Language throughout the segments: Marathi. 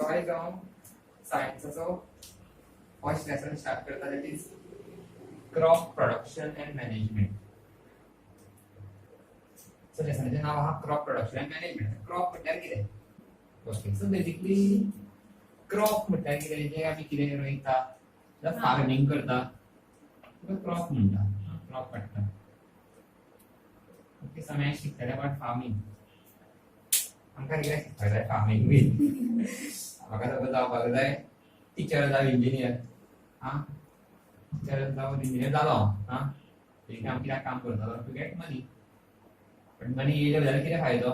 सो आयज हांव सायन्साचो फर्स्ट लेसन स्टार्ट करता, that is crop production and management. So लेसनाचें नांव आहा crop production and management. Crop म्हटल्यार कितें? ओके, सो बेसिकली क्रॉप म्हटल्यार कितें, जे आमी कितें रोयता जाल्यार फार्मिंग करता क्रॉप म्हणटा. क्रॉप काडटा. ओके, सो आमी शिकतले अबाउट फार्मिंग. आमकां कितें शिकपाक जाय फार्मिंग बी? म्हाका सपोज जावपाक जाय टिचर जावं इंजिनियर. टिचर जावं इंजिनियर जालो हांव. एक हांव कित्याक काम करतलो टू गेट मनी. बट मनी येयले जाल्यार कितें फायदो?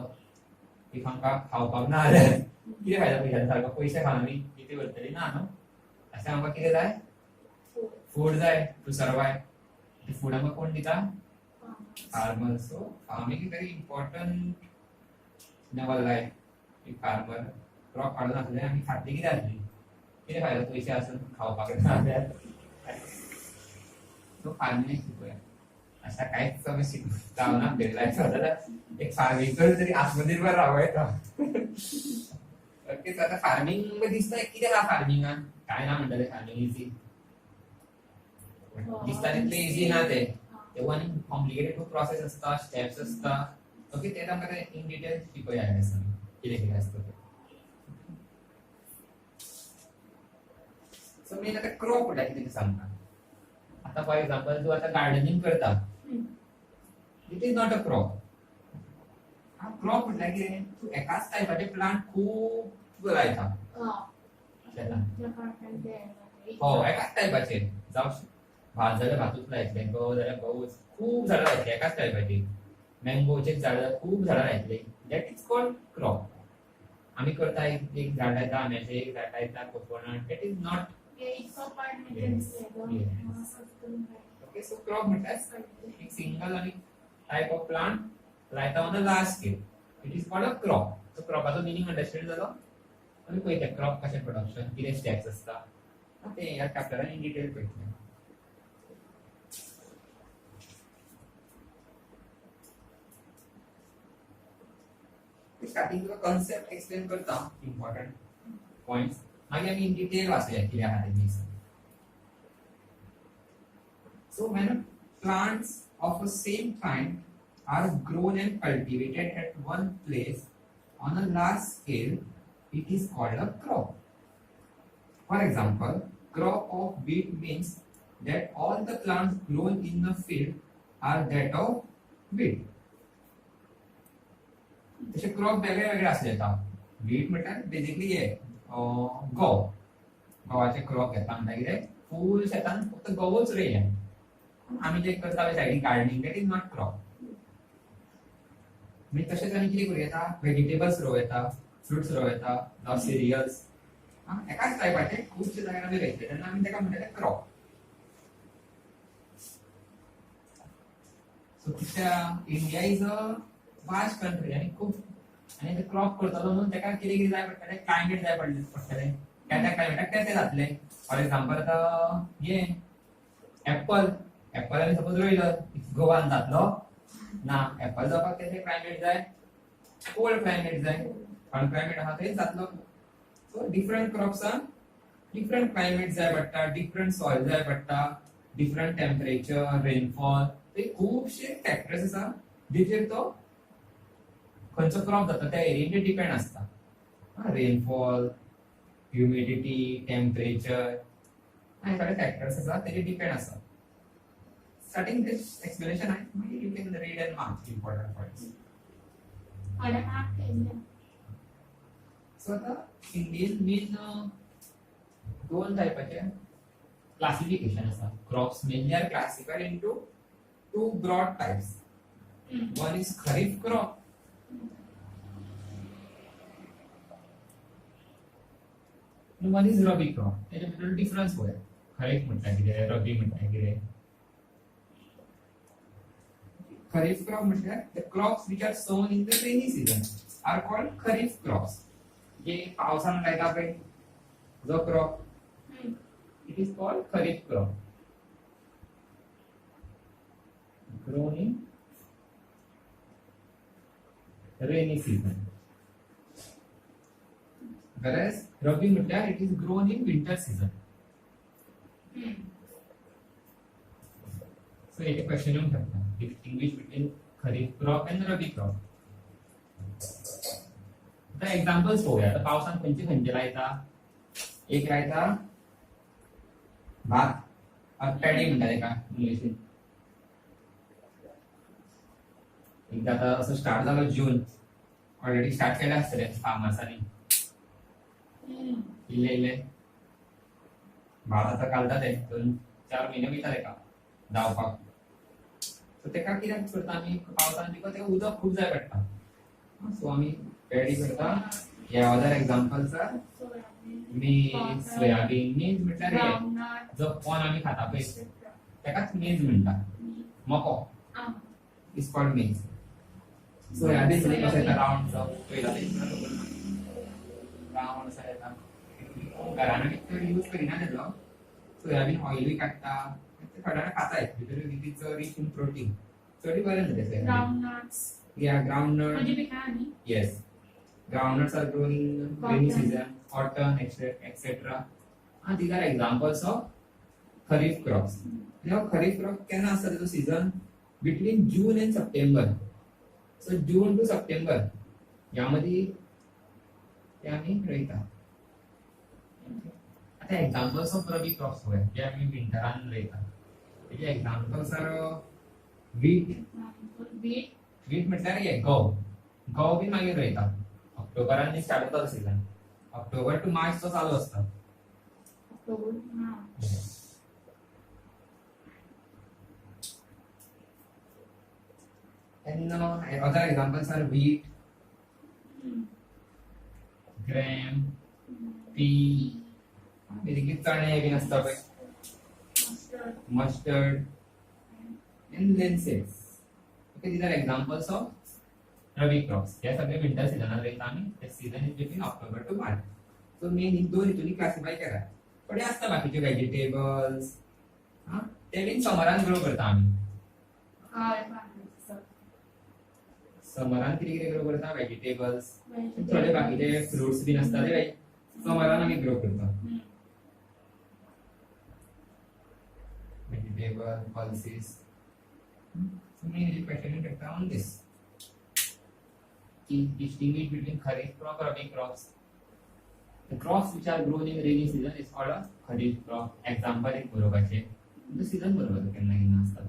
इफ आमकां खावपाक ना जाल्यार कितें फायदो पयशांचो? सारको पयशे खावन आमी कितें करतली ना न्हू. अशें आमकां कितें जाय? फूड जाय टू सर्वायव. फूड आमकां कोण दिता? Farmer. So farming is very important in our life. एक फार्मर क्रॉप काडून आसले आमी खातली कितें आसली? कितें फायदो पयशे आसून खावपाक ना जाल्यार? सो फार्मिंग शिकूया. अशा कांयच आमी जावना आमच्या लायफांत जाल्यार एक फार्मिंग करून तरी आत्मनिर्भर रावूं येता. ओके, सो आतां फार्मिंग दिसता कितें आहा फार्मिंगान? काय ना म्हणटले फार्मिंग इजी. दिसता तितलें इजी ना तें. वन कॉम्प्लिकेटेड खूब प्रोसेस आसता, स्टेप्स आसता. ओके, तें आमकां तें इन डिटेल शिकूया ह्या लेसनान कितें कितें आसता तें. सो मेन आतां क्रॉप म्हटल्यार कितें तें सांगता. आतां फॉर एग्जांपल तूं आतां गार्डनिंग करता, it is not a crop. Crop म्हटल्यार कितें? तूं एकाच टायपाचे प्लांट खूब लायता शेतान. एकाच टायपाचे. जावं भात जाल्यार भातूच लायतले, गवो जाल्यार गवूच. खूब झाडां लायतले एकाच टायपाची. मँगोचे झाडां खूब झाडां लायतले. That is called crop. आमी करता एक झाड लायता आम्याचें, एक झाड लायता coconut. That is not. Okay, so crop म्हटल्यार एक सिंगल आमी टायप ऑफ प्लांट लायता on a large scale. It is called a crop. So क्रॉपाचो मिनींग अंडरस्टँड जालो. आमी पळयता क्रॉप कशें प्रोडक्शन, कितें स्टेप्स आसता तें ह्या चॅप्टरान इन डिटेल पळयतले. स्टार्टिंग तुका कॉन्सेप्ट एक्सप्लेन करता, इम्पॉर्टंट पॉइंट्स. मागीर आमी इन डिटेल वाचूया कितें आहा तें. So when plants of a same kind are grown and cultivated at one place on a large scale, it is called a crop. For example, crop of wheat means that all the plants grown in the field are that of wheat. तसे क्रॉप वेगळे वेगळे असले येता. व्हीट म्हटल्यार बेसिकली हे गव. गव्हाचे क्रॉप घेता म्हणटा कितें? फूल शेतान फक्त गवूच रोयल्या. आमी जे करता सायडीक gardening, that is not crop. म्हणजे तशेंच आमी कितें करूं येता? व्हेजिटेबल्स रोवं येता, फ्रुट्स रोवं येता, जावं सिरियल्स. एकाच टायपाचे खुबशे जाग्यार आमी रोयतले तेन्ना आमी ताका म्हणटले crop. So India is a vast country आनी क्रॉप करतलो न्हू ताका कितें कितें जाय पडटलें? क्लायमेट जाय पडटलें. त्या क्लायमेटाक तें जातलें. फॉर एग्जांपल आतां हे एप्पल आमी सपोज रोयलो, गोवान जातलो ना. एप्पल जावपाक तें क्लायमेट जाय, कोल्ड क्लायमेट जाय. थंड क्लायमेट आहा थंय जातलो. सो डिफरंट क्रॉप्सान डिफरंट क्लायमेट जाय पडटा, डिफरंट सॉयल जाय पडटा, डिफरंट टेम्परेचर, रेनफॉल. ते खुबशे फॅक्टर्स आसा जेचेर तो खंयचो क्रॉप जाता त्या एरियेचेर डिपेंड आसता. रेनफॉल, ह्युमिडिटी, टेम्परेचर आनी थोडे फॅक्टर्स आसा तेजेर डिपेंड आसा. Starting this explanation, you can read and mark important points. So the Indian main दोन टायपाचे क्लासिफिकेशन आसा. Crops mainly are classified into two broad types. One is kharif crop. And one is rabi crop. There is a little difference होय. Kharif म्हटल्यार कितें, रबी म्हटल्यार कितें. Kharif crop म्हटल्यार the crops which are sown in the rainy season are called kharif crops. जे पावसान लायता पळय जो crop, it is called kharif crop. Grown in rainy season. whereas रबी म्हटल्यार it is grown in winter season. So एक क्वेश्चन येऊन शकता, distinguish between kharif crop and rabi crop. आता एक्झाम्पल्स पाहूया. आता पावसान खंयचे खंयचे लायता. एक लायता भात, पॅडी म्हणतात एका इंग्लिशीन. एकदा आता असं स्टार्ट झालं जून, ऑलरेडी स्टार्ट केले असतले फार्मर्सांनी इल्ले इल्ले भात आता घालता ते 2-4 महिने वयता तेका जावपाक. सो तेका कित्याक करता आमी पावसान, बिकॉज तेका उदक खूप जाय पडटा. सो आमी पॅडी करता. हे अदर एक्झाम्पल्स आर मेज, सोयाबीन. मेज म्हटल्यार जो कॉर्न आमी खाता पळय तेकाच मेज म्हणटा. मको इज कॉल्ड मेज. सोयाबीन म्हणजे कसं येता राउंड पळयला राउंड असो येता. घरान आमी चड यूज करिना तेजो. सोयाबीन ऑयलूय काडटा, थोड्या जाणां खाताय. भितर it is rich in protein. चड बरें न्हू ते soybean. Yeah, groundnut. Yes, groundnuts are grown in rainy season, cotton, etc. And these are examples of kharif crops. Now, kharif crop can also the season between June and September. So June to September. यामध्ये ते आम्ही रोयता. आता एक्झाम्पल्स ऑफ रबी क्रॉप्स होय जे आम्ही विंटरान रोयता. त्याचे एक्झाम्पल्स आर व्हीट. व्हीट म्हटल्यार हे गव. गव बी मागीर रोयता. ऑक्टोबरान स्टार्ट जाता सीजन. ऑक्टोबर टू मार्च तो चालू असता. And other examples are wheat, gram, pea, basically चणे बी असता पळय, mustard, and lentils. Okay, these are examples of rabi crops. हे सगळे विंटर सीजनात रोयता आमी. The season is between October to March. So main in दोन हितून क्लासिफाय केला. थोडे असता बाकीचे व्हेजिटेबल्स, ते बीन समरान ग्रो करता आमी. समरान कितें ग्रो करता व्हेजिटेबल्स. थोडे बाकीचे फ्रुट्स बीन असता ते समरान आमी ग्रो करता. Vegetable, pulses. So mainly questioning data on this. Distinguish between kharif crop and rabi crops. The crops which are grown in rainy season is called a kharif crop. Example is borobache. The season boroba kenna ginna asta.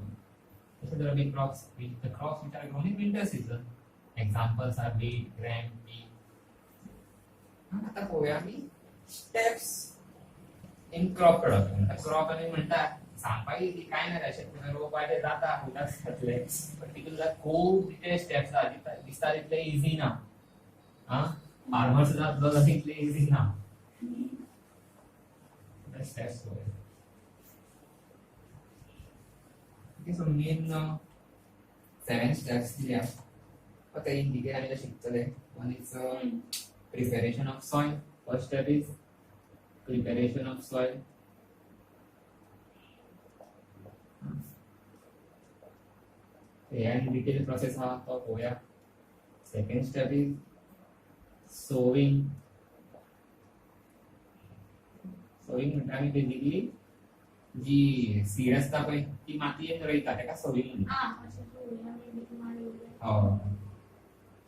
So the rabi crops, the crops which are grown in winter season. Examples are wheat, gram, pea. आता पोया मी steps in crop production. Crop आणि म्हणता सांगपाई काय नाही शेतकरी रोपाचे जाता उदास घातले पण तिकडे खूप तिथे स्टेप्स आहेत दिसतात इतले इझी ना. फार्मर्स जातलो इतले इझी ना. स्टेप्स सो मेन 7 स्टेप्स दिल्या. आता इन डिटेल आम्ही शिकतले. One is preparation of soil. First step is preparation of soil. And detailed process हा तो होया. Second step is sowing. Sowing म्हणजे आम्ही बेसिकली जी सीड असता पळय ती मातयेन रोयता तेका sowing म्हणटा.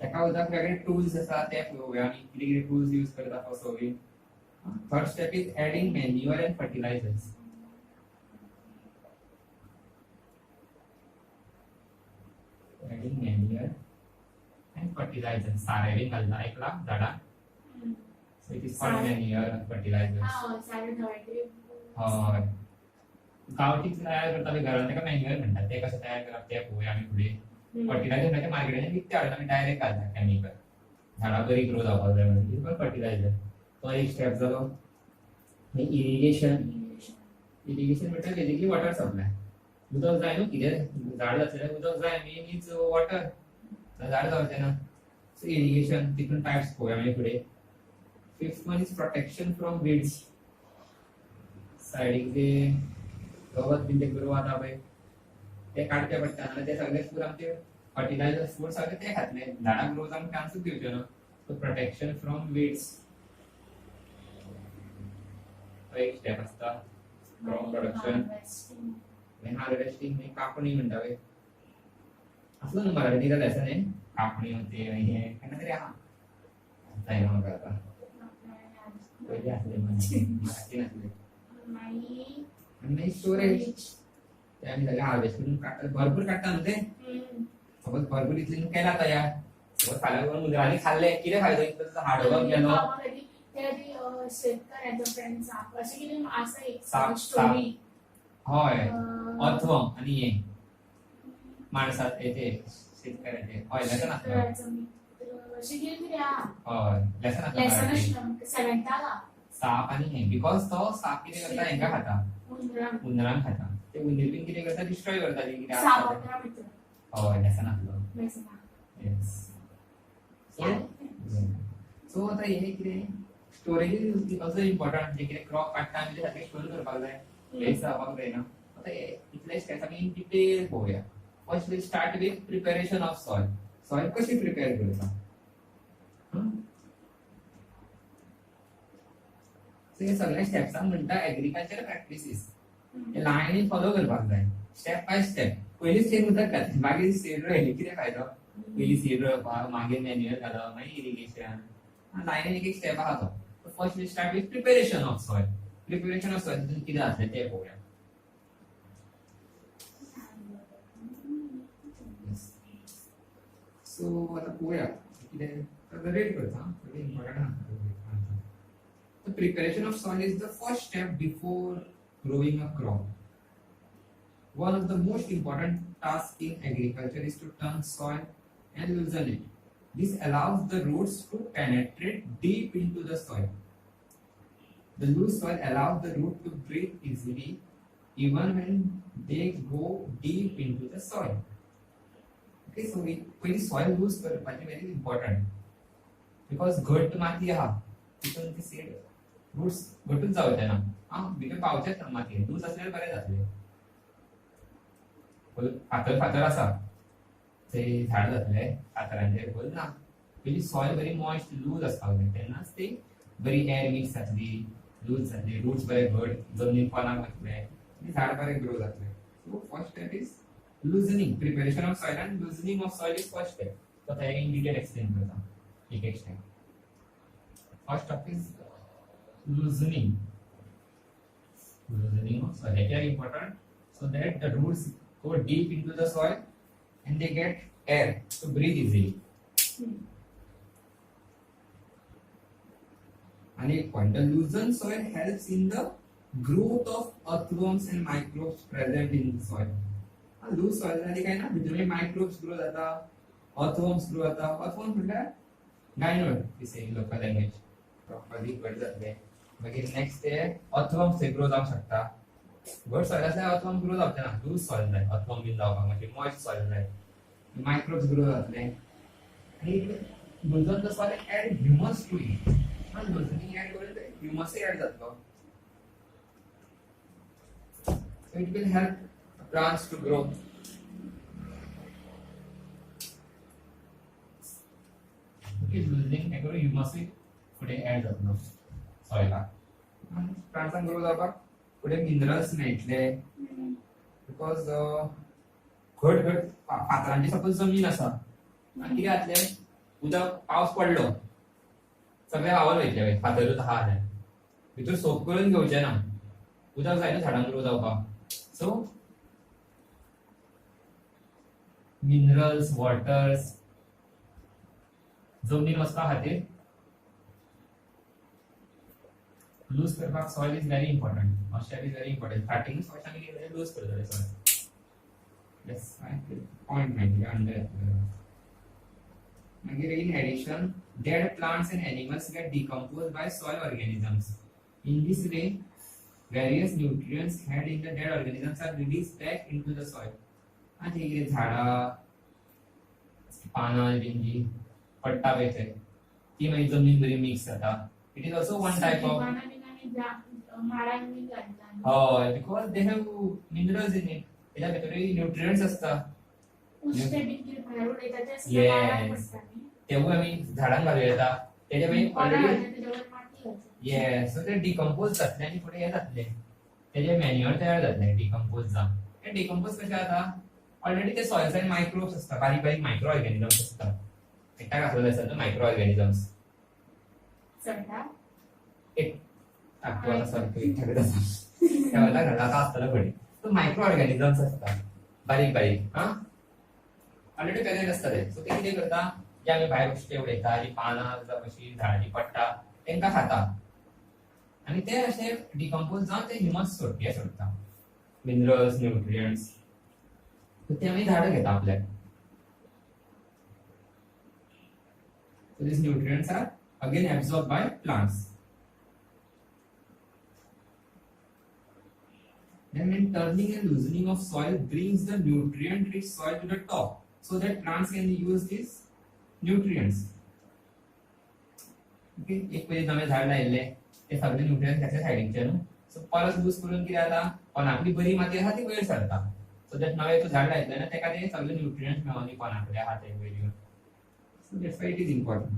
तेका उदक वेगळे टूल्स आसा ते पळोवया आमी कितें कितें टूल्स यूज करता फॉर sowing. Third step is adding manure and fertilisers. Adding manure and fertilizer. सारे भी घालता एकला झाडा. So it is called manure and fertilizers. हय. गावठी तयार करता बी घरान तेका मॅन्युअर म्हणतात. ते कशें तयार करप ते पळोवया आमी फुडें. फर्टिलायझर म्हणजे मार्केटान विकते हाडून आमी डायरेक्ट घालता केमिकल. झाडां बरी ग्रो जावपाक जाय म्हणून इट कॉल्ड फर्टिलायझर. तो एक स्टेप जालो. इरिगेशन. इरिगेशन म्हणजे बेसिकली वॉटर सप्लाय. उदक जाय न्हू कितें झाड जातलें उदक जाय मेन इज वॉटर. झाड जावचें ना. सो इरिगेशन तितून टायप्स पळोवया आमी फुडें. Fifth one is protection from weeds. सायडीक जे गवत बीन ते ग्रो जाता पळय ते काडचे पडटा आनी ते सगळे फूड आमचे फर्टिलायझर्स फूड सगळे ते खातले. झाडां ग्रो जावंक चान्सूच दिवचे ना. So protection from weeds. तो एक स्टेप असता क्रॉप प्रोडक्शन आणि हार्वेस्टिंग आणि कापणी म्हणटावे असलं न्हू मराठी तर लेसन आहे कापणी होते आणि हे केन्ना तरी आहा जायना म्हाका आता पयलीं आसले मराठी नासले आणि मागीर स्टोरेज ते आमी सगळे हार्वेस्ट करून काडटा भरपूर काडटा न्हू ते सपोज भरपूर इतले न्हू केला तयार सपोज फाल्यां करून मुजरांनी खाल्ले कितें फायदो इतलो हार्डवर्क केलो शेतकऱ्याचा फ्रेंड्स अशी किती असं एक साप स्टोरी हय अथवम आणि हे माणसात येते शेतकऱ्याचे हय लेसन आसलो अशी किती तरी हा हय लेसन आसलो सेवेंथाला साप आणि हे बिकॉज तो साप कितें करता हेंका खाता उंदरां उंदरांक खाता ते उंदीर बीन कितें करता डिस्ट्रॉय करता ते कितें सावत्रा मित्र हय लेसन आसलो बेसना येस सो आता हे कितें स्टोरेज इज ऑल्सो इम्पॉर्टंट जे कितें क्रॉप काडटा आमी ते सारकें स्टोर करपाक जाय वेस्ट जावपाक जायना आता इतले स्टेप्स आमी इन डिटेल पळोवया first we'll start with preparation of soil soil कशी प्रिपेअर करता सो हे सगळे स्टेप्सांक म्हणटा एग्रीकल्चर प्रॅक्टिसीस हे लायनीन फॉलो करपाक जाय स्टेप बाय स्टेप पयलीं सेड उदक घातलें मागीर सेड रोयली कितें फायदो पयलीं सेड रोवपाक मागीर मॅन्युअल घालप मागीर इरिगेशन लायनीन एक स्टेप आहा तो first we'll start with preparation of soil preparation of soil कितें जातलें तें पळोवया सो आता पळोवया कितें रेड करता very important The preparation of soil is the first step before growing a crop. One of the most important tasks in agriculture is to turn soil and loosen it. This allows the roots to penetrate deep into the soil. The loose soil allows the root to breathe easily even when they go deep into the soil. Okay, so when soil loose करपाचें very important because घट्ट माती आहा तितून ती seed रूट्स घटून जावचे ना भितर पावचेच ना मातयेन लूज असल्यार बरें जातलें फातर फातर आसा ते झाड जातले फातरांचेर बोल ना पयलीं सॉयल बरी मॉइस्ट लूज आसपाक जाय तेन्नाच ती बरी एअर मिक्स जातली लूज जातली रूट्स बरे घट जमनीन पोनाक वतले आनी झाड बरें ग्रो जातलें so first step is loosening preparation of soil end loosening of soil is first step तो ते इन डिटेल एक्सप्लेन करता एक एक step first step is loosening of soil. They are important so that the roots go deep into the soil and they get air to breathe easily. And a point, the loosened soil helps in the growth of earthworms and microbes present in the soil. Loose soil मध्ये काय ना भितर microbes grow जाता, earthworms grow जाता. earthworms म्हणजे गायनोड दिसे लोकल लँग्वेज प्रॉपर्ली घट जातले मागीर नेक्स्ट ते अर्थवर्म्स ग्रो जावंक शकता घट सॉयल आसल्यार अर्थवर्म ग्रो जावचे ना लूज सॉयल जाय अर्थवर्म बीन जावपाक मागीर मॉइस्ट सॉयल जाय मायक्रोब्स ग्रो जातले आनी loosen the soil add humus to it आनी लूजनिंग एड करून ह्यूमसय एड जातलो so it will help plants to grow okay loosening add करून ह्यूमसय फुडें एड जातलो सॉयलाक प्लांट्सांक ग्रो जावपाक फुडें मिनरल्स मेळटले बिकॉज घट घट फातरांची सपोज जमीन आसा आनी कितें जातलें उदक पावस पडलो सगळे वावर वयतले फातरूच आहा जाल्यार भितर सोक करून घेवचें ना उदक जाय न्हू झाडांक ग्रो जावपाक सो मिनरल्स वॉटर्स जमनीन वचपा खातीर लूज करपाक soil is very important moisture is very important starting soil आमी लूज करतले सॉइल यस पॉइंट मेळटले अंडर मागीर in addition dead plants and animals get decomposed by soil organisms in this way various nutrients had in the dead organisms are released back into the soil आणि हे झाडा पानां जी पडटा पळय थंय ती मागीर जमनीन बरी मिक्स जाता it is also one type of हय because they have minerals in it तेच्या भितरूय न्यूट्रियंट्स आसता तेवूय आमी झाडांक घालूं येता तेच्या मागीर ऑलरेडी येस सो ते डिकम्पोज जातले आनी फुडें हे जातले तेजे मॅन्युअर तयार जातले डिकम्पोज जावन ते डिकम्पोज कशें जाता ऑलरेडी ते सॉयल्सान मायक्रोब्स आसता बारीक बारीक मायक्रो ऑर्गॅनिजम्स आसता एकट्याक आसलेले आसता मायक्रो ऑर्गॅनिजम्स चढता आत्ता सारखं विचारत आसा तेव्हा घरात आसतलो फुडें सो मायक्रो ऑर्गॅनिजम्स आसता बारीक बारीक हा ऑलरेडी पेरेंट आसता ते सो ते कितें करता जे आमी भायर गोश्टी उडयता जी पानां जावं अशी झाडाची पडटा तेंकां खाता आनी ते अशे डिकम्पोज जावन ते ह्युमन्स सोडटा मिनरल्स न्यूट्रियंट्स ते आमी झाडां घेता आपल्याक So these nutrients are again absorbed by plants. Then when turning and loosening of soil brings the nutrient-rich soil to the top so that plants can use these nutrients. Okay, एक पहिले नवे झाड लायले ते सगळे न्यूट्रियंट्स त्याच्या सायडीचे न्हू सो परत लूज करून कितें जाता पोनाकली बरी माती आसा ती वयर सरता सो दॅट नवे तो झाड लायतले ना तेका ते सगळे न्यूट्रियंट्स मेळोनी पोनाकले आहा ते वयर येवन so that's why it is important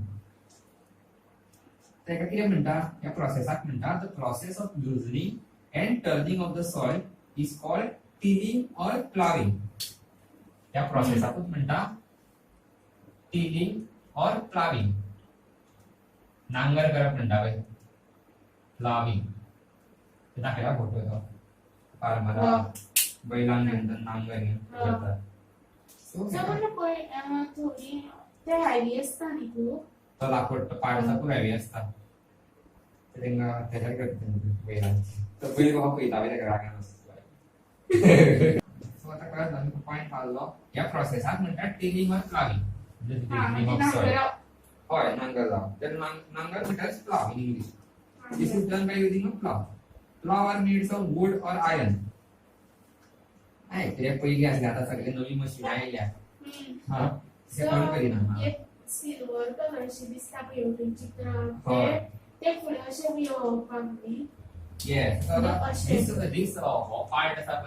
तेका कितें म्हणटा या प्रोसेसाक म्हणटा the process of loosening and turning of the soil is called tilling or plowing. या प्रोसेसाकूच म्हणटा tilling or plowing. नांगर करप म्हणटा पळय plowing. ते दाखयला फोटो तो फार्मरा बैलांक घेवन नांगर घेवन करतात. सो थोडी ते हायवी असता न्ही तू तो लाकूड तो पाड आसा खूब हेवी आसता तेंका तेच्यार करता बैलांची तो बैल बाबा पळयता पळय तेका रागान आसता सो आता कळत ना पॉइंट पावलो या प्रोसेसाक म्हणटा टिलिंग ऑर प्लाविंग हय नांगर जाव तर नांगर म्हणटा plough in English this is done by using a plough plough are made of wood or iron आय ते पयली आसले आता सगळे नवी मशीन आयल्या हा ते कोण करिना सिल्वर कलरची दिसता पळय चित्र ते फुडें अशें येवपाक न्ही Yes. This part is up.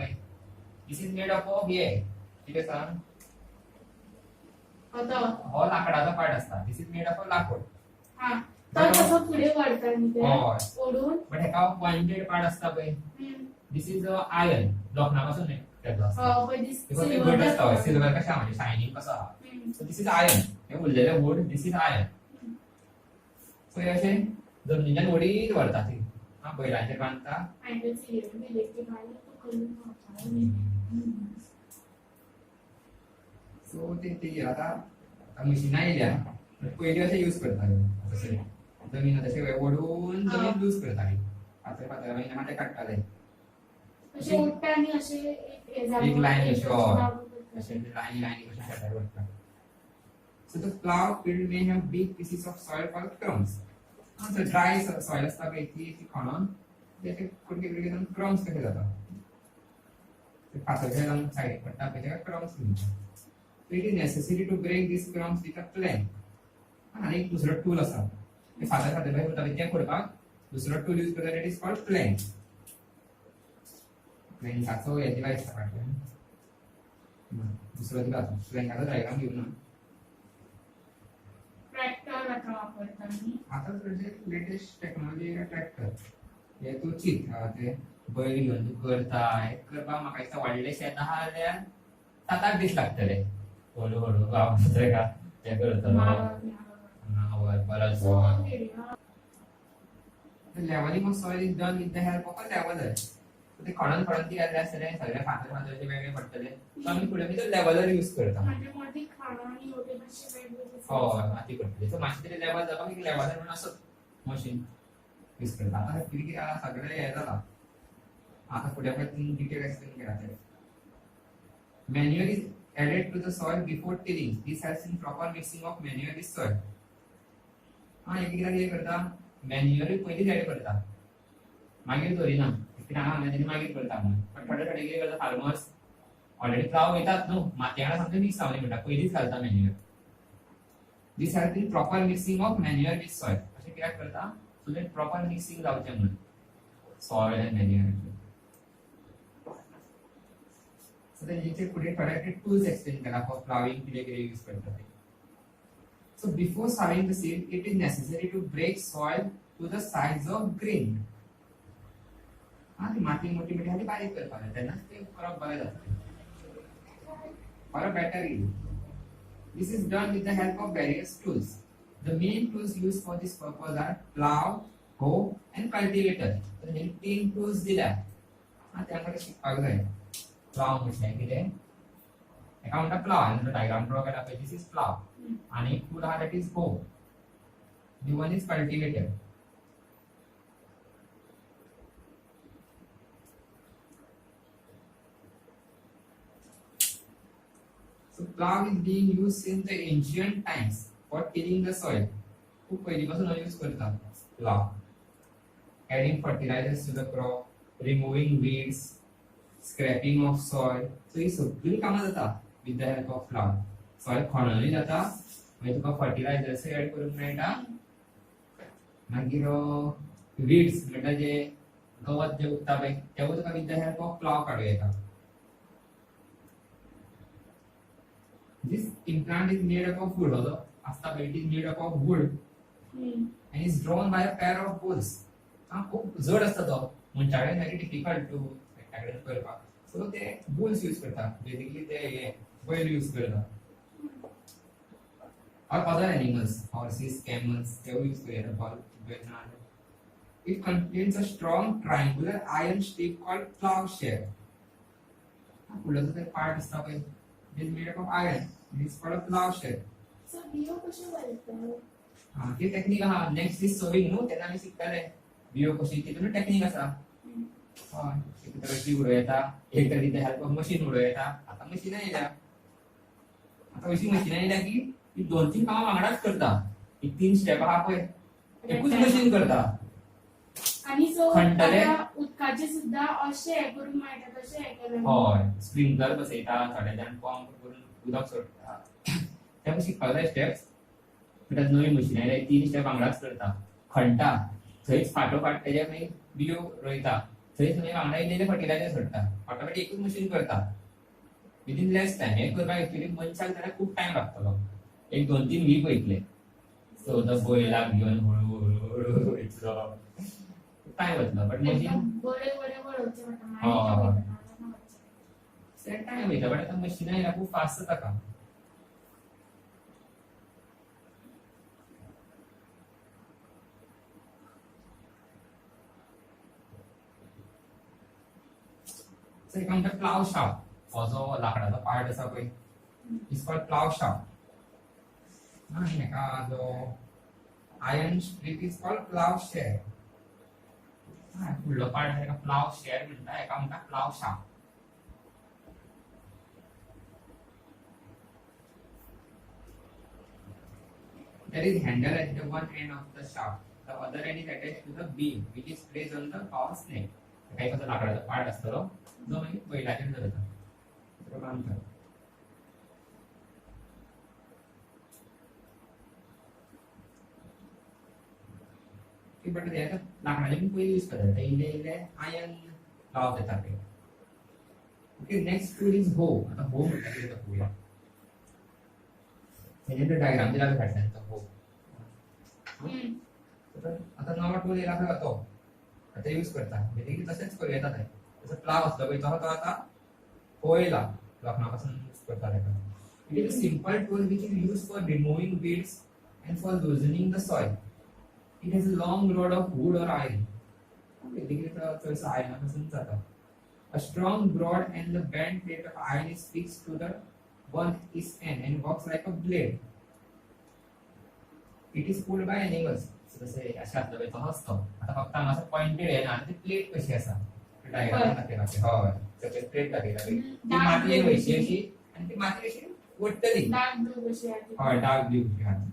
This is made up of ये. ठीक है सर. हो लाकडाचा पार्ट असता. This is made up of लाकूड. हां. तर कसं पुढे वाढतात न्ही ते. ओढून. पण हेका पॉइंटेड पार्ट असता पळय. This is iron. लोखंडापासून केलेलो असता. हो, पण दिस सिल्वर असता. सिल्वर कशा म्हणजे शायनिंग कसं हा. So this is iron. हे उरलेले wood this is iron. So हे असे जमनीच्यान वडीत व्हरता ती. हा बैलांचे बांधता सो ते आता मशीन आयल्या पयलीं अशें यूज करताले तशें जमीन तशें ओडून जमीन लूज करताली पातळ पातळ मागीर माटे काडटाले अशें उठता आनी अशें एक लायन अशें लायनी लायनी कशें शेतार वता so the plough field may have big pieces of soil called crumbs So dry soil असता पळय ती खणून तेचे कुडके कुडके जावन क्रम्स कशे जाता ते पातळशे जावन सायडीक पडटा पळय तेका क्रम्स म्हणटा so it is necessary to break these crumbs with a plan आनी एक दुसरो टूल आसा ते फातर फातर भायर उरता पळय तें खोडपाक दुसरो टूल यूज करता इट इज कॉल्ड प्लॅन प्लॅनकाचो हे डिवायस आसा फाटल्यान दुसरो दिला प्लॅनकाचो डायग्राम घेवन ना ट्रॅक्टर आता वापरता न्ही आता म्हणजे लेटेस्ट टेक्नॉलॉजी ट्रॅक्टर हे तू चित ते बैल घेवन तू करताय करपाक म्हाका दिसता व्हडले शेत आहा जाल्यार 7-8 दीस लागतले हळू हळू गावतले का ते करतलो levelling of soil is done with the help of a leveller ते खणून खणून ती घातले आसतले सगळे फातर फातरचे वेगळे पडटले सो आमी फुडें भितर लेवलर यूज करता म्हणजे मदीं खाणा आनी ओटे मातशे वेगवेगळे हय माती पडटली सो मातशें तरी लेवल जावपाक एक लेवलर म्हणून असत मशीन यूज करता आता कितें कितें आहा सगळे हे जाला आता फुडें पळय डिटेल एक्सप्लेन केला ते manure is added to the soil before tilling. This helps in proper mixing of manure with soil. हाँ एक किती करता मॅन्युअर पयलीच ऍड करता मागीर दवरिना कित्याक हांगा तेणी मागीर करता म्हणून पण थोडे थोडे कितें करता फार्मर्स ऑलरेडी प्लाव वयतात न्हू माती वांगडा सामकें मिक्स जावनी म्हणटा पयलीच घालता manure this help in proper mixing of manure with soil अशें कित्याक करता सो दॅट प्रॉपर मिक्सिंग जावचें म्हणून सॉयल एंड मॅन्युअर सो तेचे फुडें थोडे टूल्स एक्सप्लेन केला फॉर प्लाविंग कितें कितें यूज करता ते So before sowing the seed, it is necessary to break soil to the size of grain. हा ती माती मोठी मोठी आधी बारीक करपाक तेन्ना ते करप बरें जाता. For a better yield. This is done with the help of various tools. The main tools used for this purpose are plow, hoe, and cultivator. So, हे 3 tools दिल्या. हा त्यामध्ये शिकपाक जाय. Plow म्हणजे कितें? एका म्हणटा plow आणि डायग्राम ड्रॉ केला पाहिजे. This is plow. आणि एक tool हा that is hoe. The one is cultivator. So plow is being used since the ancient times for tilling the soil. खूप पहिलीपासून यूज करतात plow. Adding fertilizers to the crop, removing weeds, scraping of soil. So ही सगळी कामां जाता with the help of plow. Soil खणूनय जाता, मागीर तुका fertilizers ऍड करूंक मेळटा. मागीर weeds म्हणटा जे गवत जे उगता पळय तेवूय तुका with the help of plow काडूं येता. This implant is made up of wood. Also, it is made up of wood and is drawn by a pair of bulls. खूप जड असता तो मनशाकडे व्हेरी डिफिकल्ट टू टॅकल करपाक. सो ते बुल्स यूज करतात. बेसिकली ते बैल यूज करतात. Or other animals, horses, camels, they use for banana. It contains a strong triangular iron strip called plowshare. पुढचं ते पार्ट असता पळय it is made up of iron. It is called a plowshare. So बियो कशे घालतात? ते टेक्निक हा. नेक्स्ट इज सोविंग न्हू तेन्ना आमी शिकताले बियो कशी तितून टेक्निक आसा. हय एक तर कशी उडयता, एक तर तिथे हेल्प ऑफ मशीन उडयता. आता मशीन येयल्या. आता अशी मशीन येयल्या की ती 2-3 कामां वांगडाच करता. एक 3 स्टेप आहा पळय एकूच मशीन करता. आणि सो खणटले उदकाचे सुद्धा अशे करून मेळटा तशे केलें. हय स्प्रिंकलर बसयता, थोडे जाण पंप करून उदक सोडटा. ते शिकपाक जाय स्टेप्स. पण नवी मशीन आयल्या 3 स्टेप वांगडाच करता. खणटा थंयच फाटोफाट तेजे मागीर बियो रोयता. थंयच मागीर वांगडा इल्लें फर्टिलायझर सोडटा. ऑटोमॅटीक एकूच मशीन करता विदिन लेस टायम. हे करपाक एक्चुअली मनशाक जाल्यार खूप टायम लागतलो. एक 2-3 वीक वयतले. सो द बैलाक घेवन हळू हळू वयतलो टायम वयतलो. बट मशीन बरे बरे वळोवचे पडटा. टायम वयता. बट आतां मशीन आयल्या खूप फास्ट जाता काम. एक म्हणटा प्लाव शाफ्ट. हो जो लाकडाचो पार्ट आसा पळय इज कॉल्ड प्लाव शाफ्ट. आणि हेका जो iron strip is called plough share. फुडलो पार्ट हेका प्लाव शेअर म्हणटा. हेका म्हणटा plough shaft. There is handle at the one end of the shaft. The other end is attached to the beam, which is placed on the power snake. काही कसं लाकडाचा पार्ट असतो जो मागीर बैलाचेर धरता. काम करता. बट ते लाकडाचे पण पयलीं यूज करता. इल्ले इल्ले आयर्न लावप येता ते. ओके नेक्स्ट टूल इज हो. आता हो म्हणटा कितें तो पळोवया. हेजे डायग्राम दिला फाटल्यान तो हो. आता नवा टूल येयला पळय तो आता यूज करता. बेसिकली तशेंच करूं येता. जसं प्लाव असलो पळय तो आता हो येयला लोखणापासून यूज करता तेका. It is a simple tool which is used for removing weeds and for loosening the soil. It has a long rod of wood or iron. Basically, it's iron. A strong rod and the bent plate of iron is fixed to the one is end and works like a blade. It is pulled by animals. So जसे अशा असलं तो हसतो. आता फक्त आम्हाला पॉइंटेड आहे ना. ती प्लेट कशी असा डायग्राम दाखवला. होय सगळे प्लेट दाखवला. ती माती आहे वयची अशी आणि ती माती कशी वट्टली. डार्क ब्लू कशी आहे. होय डार्क ब्लू कशी आहे.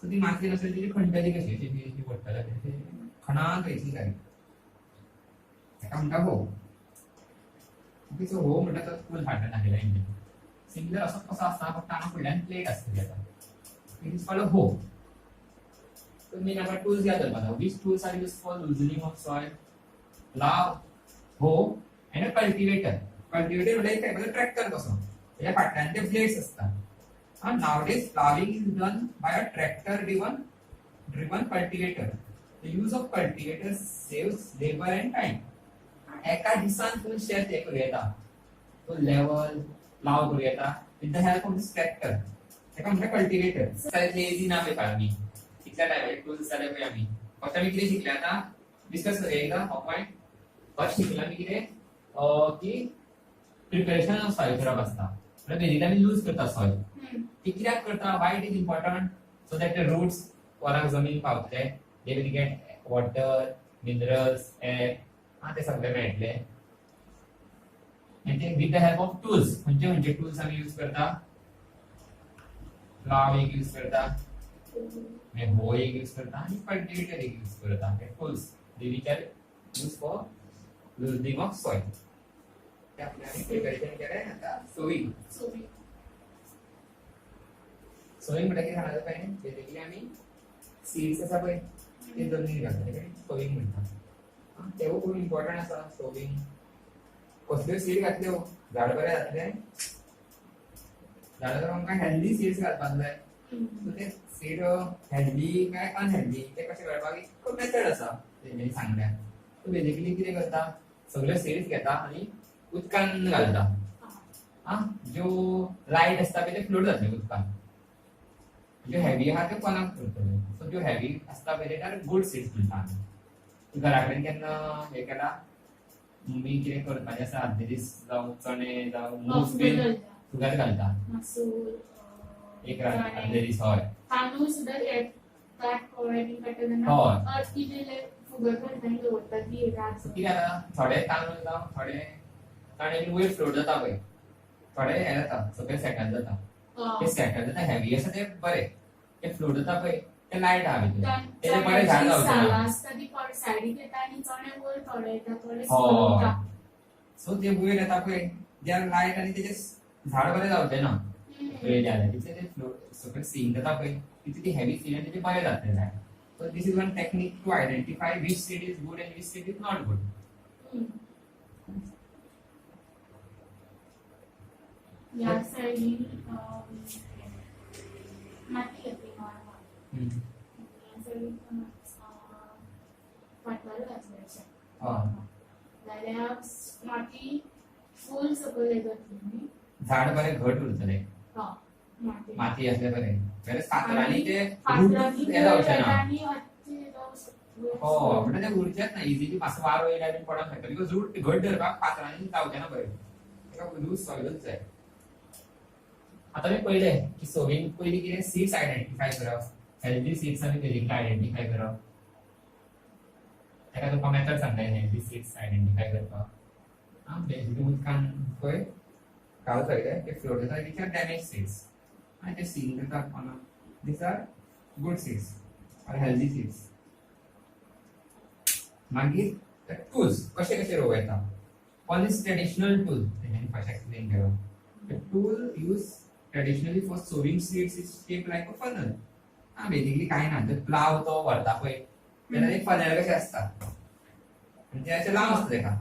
सो ती माती नसेल तिची खंडली कशी अशी ती वट्टला ती खणान घ्यायची जाय. एका म्हणटा हो. तिचो हो म्हणटा तो फुल फाटला दाखवला इंजिन. सिंगलर असो कसो असता फक्त हांगा फुडल्यान प्लेट आसतली आता. इट इज कॉल्ड हो. So main our tools याद करपाना. Which tools are used for loosening of soil? Plow, hoe, and a cultivator. Cultivator म्हणजे काय म्हणजे ट्रॅक्टर कसो. या फाटल्यान ते ब्लेड्स असतात. And nowadays plowing is done by a tractor driven cultivator. The use of cultivators saves labor and time. एका दिसान तुम्ही शेत हे करू येता तो लेवल प्लाव करू येता with the help of this tractor तेका म्हणटा कल्टिवेटर सायकल इजी ना पेपर आमी इतल्या टायमार टूल्स जाले पळय आमी फक्त आमी कितें शिकले आता डिस्कस करूया एकदा हो पॉइंट फर्स्ट शिकला आमी कितें की प्रिपरेशन ऑफ सॉइल करप आसता म्हणजे बेजिकली आमी लूज करता सॉइल ती कित्याक करता why it is important so that the roots वराक जमीन पावतले they will get water minerals air ते सगळे मेळटले म्हणजे with the help of tools म्हणजे टूल्स आम्ही यूज करता प्लाव एक यूज करता हो एक यूज करता आणि कल्टिवेटर एक यूज करता हे tools they we can use for loosing of soil ते आपल्याला प्रिपरेशन केलंय आता सोविंग सोविंग म्हणजे काय झालं पाहिजे बेसिकली आम्ही सीड्स असा पळय ते जमिनीत घालता तेका सोविंग म्हणतात तेव्हा खूप इम्पॉर्टंट असा सोविंग कसल्यो सीड घातल्यो झाड बरें जातले झाडां आमकां हेल्दी सीड्स घालपाक जाय सो ते सीड हेल्दी काय अनहेल्दी ते कशें कळपाक एक मेथड आसा तेंच्यांनी सांगल्या सो बेसिकली कितें करता सगळे सीड्स घेता आनी उदकान घालता ज्यो लायट आसता पळय ते फ्लोट जातले उदकान ज्यो हेवी आहा त्यो कोणाक करतले सो ज्यो हेवी आसता पळय ते गुड सीड्स म्हणटा आमी घरा कडेन केन्ना हे केला मी कितें करपाचें आसा आदले दीस जावं चणे जावं मूग बीन फुगत घालता एक आदले दीस हय तांदूळ सुद्धा काट कोळ्यांनी काडटना हय कितें फुगत घालताना दवरतात ती रात कितें जाता थोडे तांदूळ जावं थोडे चणे बीन वयर फ्लोट जाता पळय थोडे हे जाता सगळे सेटल जाता ते सेटल जाता हेवी आसा ते बरे ते फ्लोट जाता पळय ते लायट आहा भितर तेजे बरे झाड जावचे सायडीक येता आनी चणे वयर थोडे येता थोडे सो ते वयर येता पळय ज्या लायट आनी तेजे झाड बरे जावचे ना पळय जाल्यार तिचे ते फ्लोट सगळे सीन जाता पळय तिचे ती हेवी सीन आनी तेजे बरे जातले झाड so this is one technique to identify which seed is good and which seed is not good या सायडीन माती येते जाल्यार माती फूल सकयल येतली झाड बरे घट उरतले माती असले बरे बरे फातरांनी ते हे जावचे ना हो म्हणजे ते उरचेच ना इजिली मातसो वारो येयल्यार बी पडोंक शकता बिकॉज रूट घट धरपाक फातरांनी जावचे ना बरे तेका लूज सॉइलच जाय आता मी पहिले की सोविंग पयलीं कितें सीड्स आयडेंटिफाय करप हेल्दी सीड्स आमी बेजिकली आयडेंटिफाय करप तेका तुका मेथड सांगता हेल्दी सीड्स आयडेंटिफाय करपाक बेजिकली उदकान पळय घालता कितें ते फ्लोट जाता विच आर डॅमेज सीड्स आनी ते सीन करता कोणाक दीस are good seeds are healthy seeds मागीर टूल्स कशे कशे रोवयता ऑल इज ट्रेडिशनल टूल तेच्यानी फर्स्ट एक्सप्लेन केलो the tool used traditionally for sowing seeds is shaped like a funnel basically काय ना जर प्लाव तो व्हरता पळय तेन्ना एक फनेल कशें आसता म्हणजे अशें लांब आसता तेका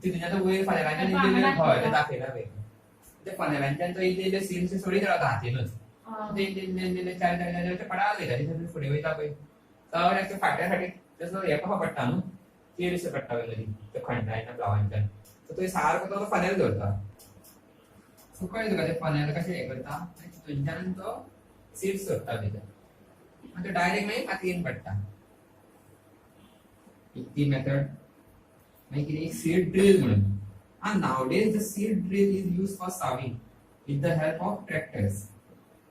तितून तो वयर फनेलांच्यान इल्ले हय ते दाखयला पळय ते फनेलांच्यान तो इल्ले सीड्स सोडीत रावता हातीनूच ते इल्ले चार चार चार पडाल वयता तितून फुडें वयता पळय सगळ्याक फाटल्या फाटी जसो हे कहो पडटा न्हू ती दिसता पडटा वयली ते खंडायना प्लावांच्यान सो तो सारको तो फनेल दवरता सो कळ्ळें तुका ते फनेल कशें हे करता आनी तितूनच्यान तो सीड्स सोडटा भितर आनी तो डायरेक्ट मागीर मातयेन पडटा ती मेथड मागीर कितें एक सीड ड्रिल म्हणून and nowadays the seed drill is used for sowing with the help of tractors.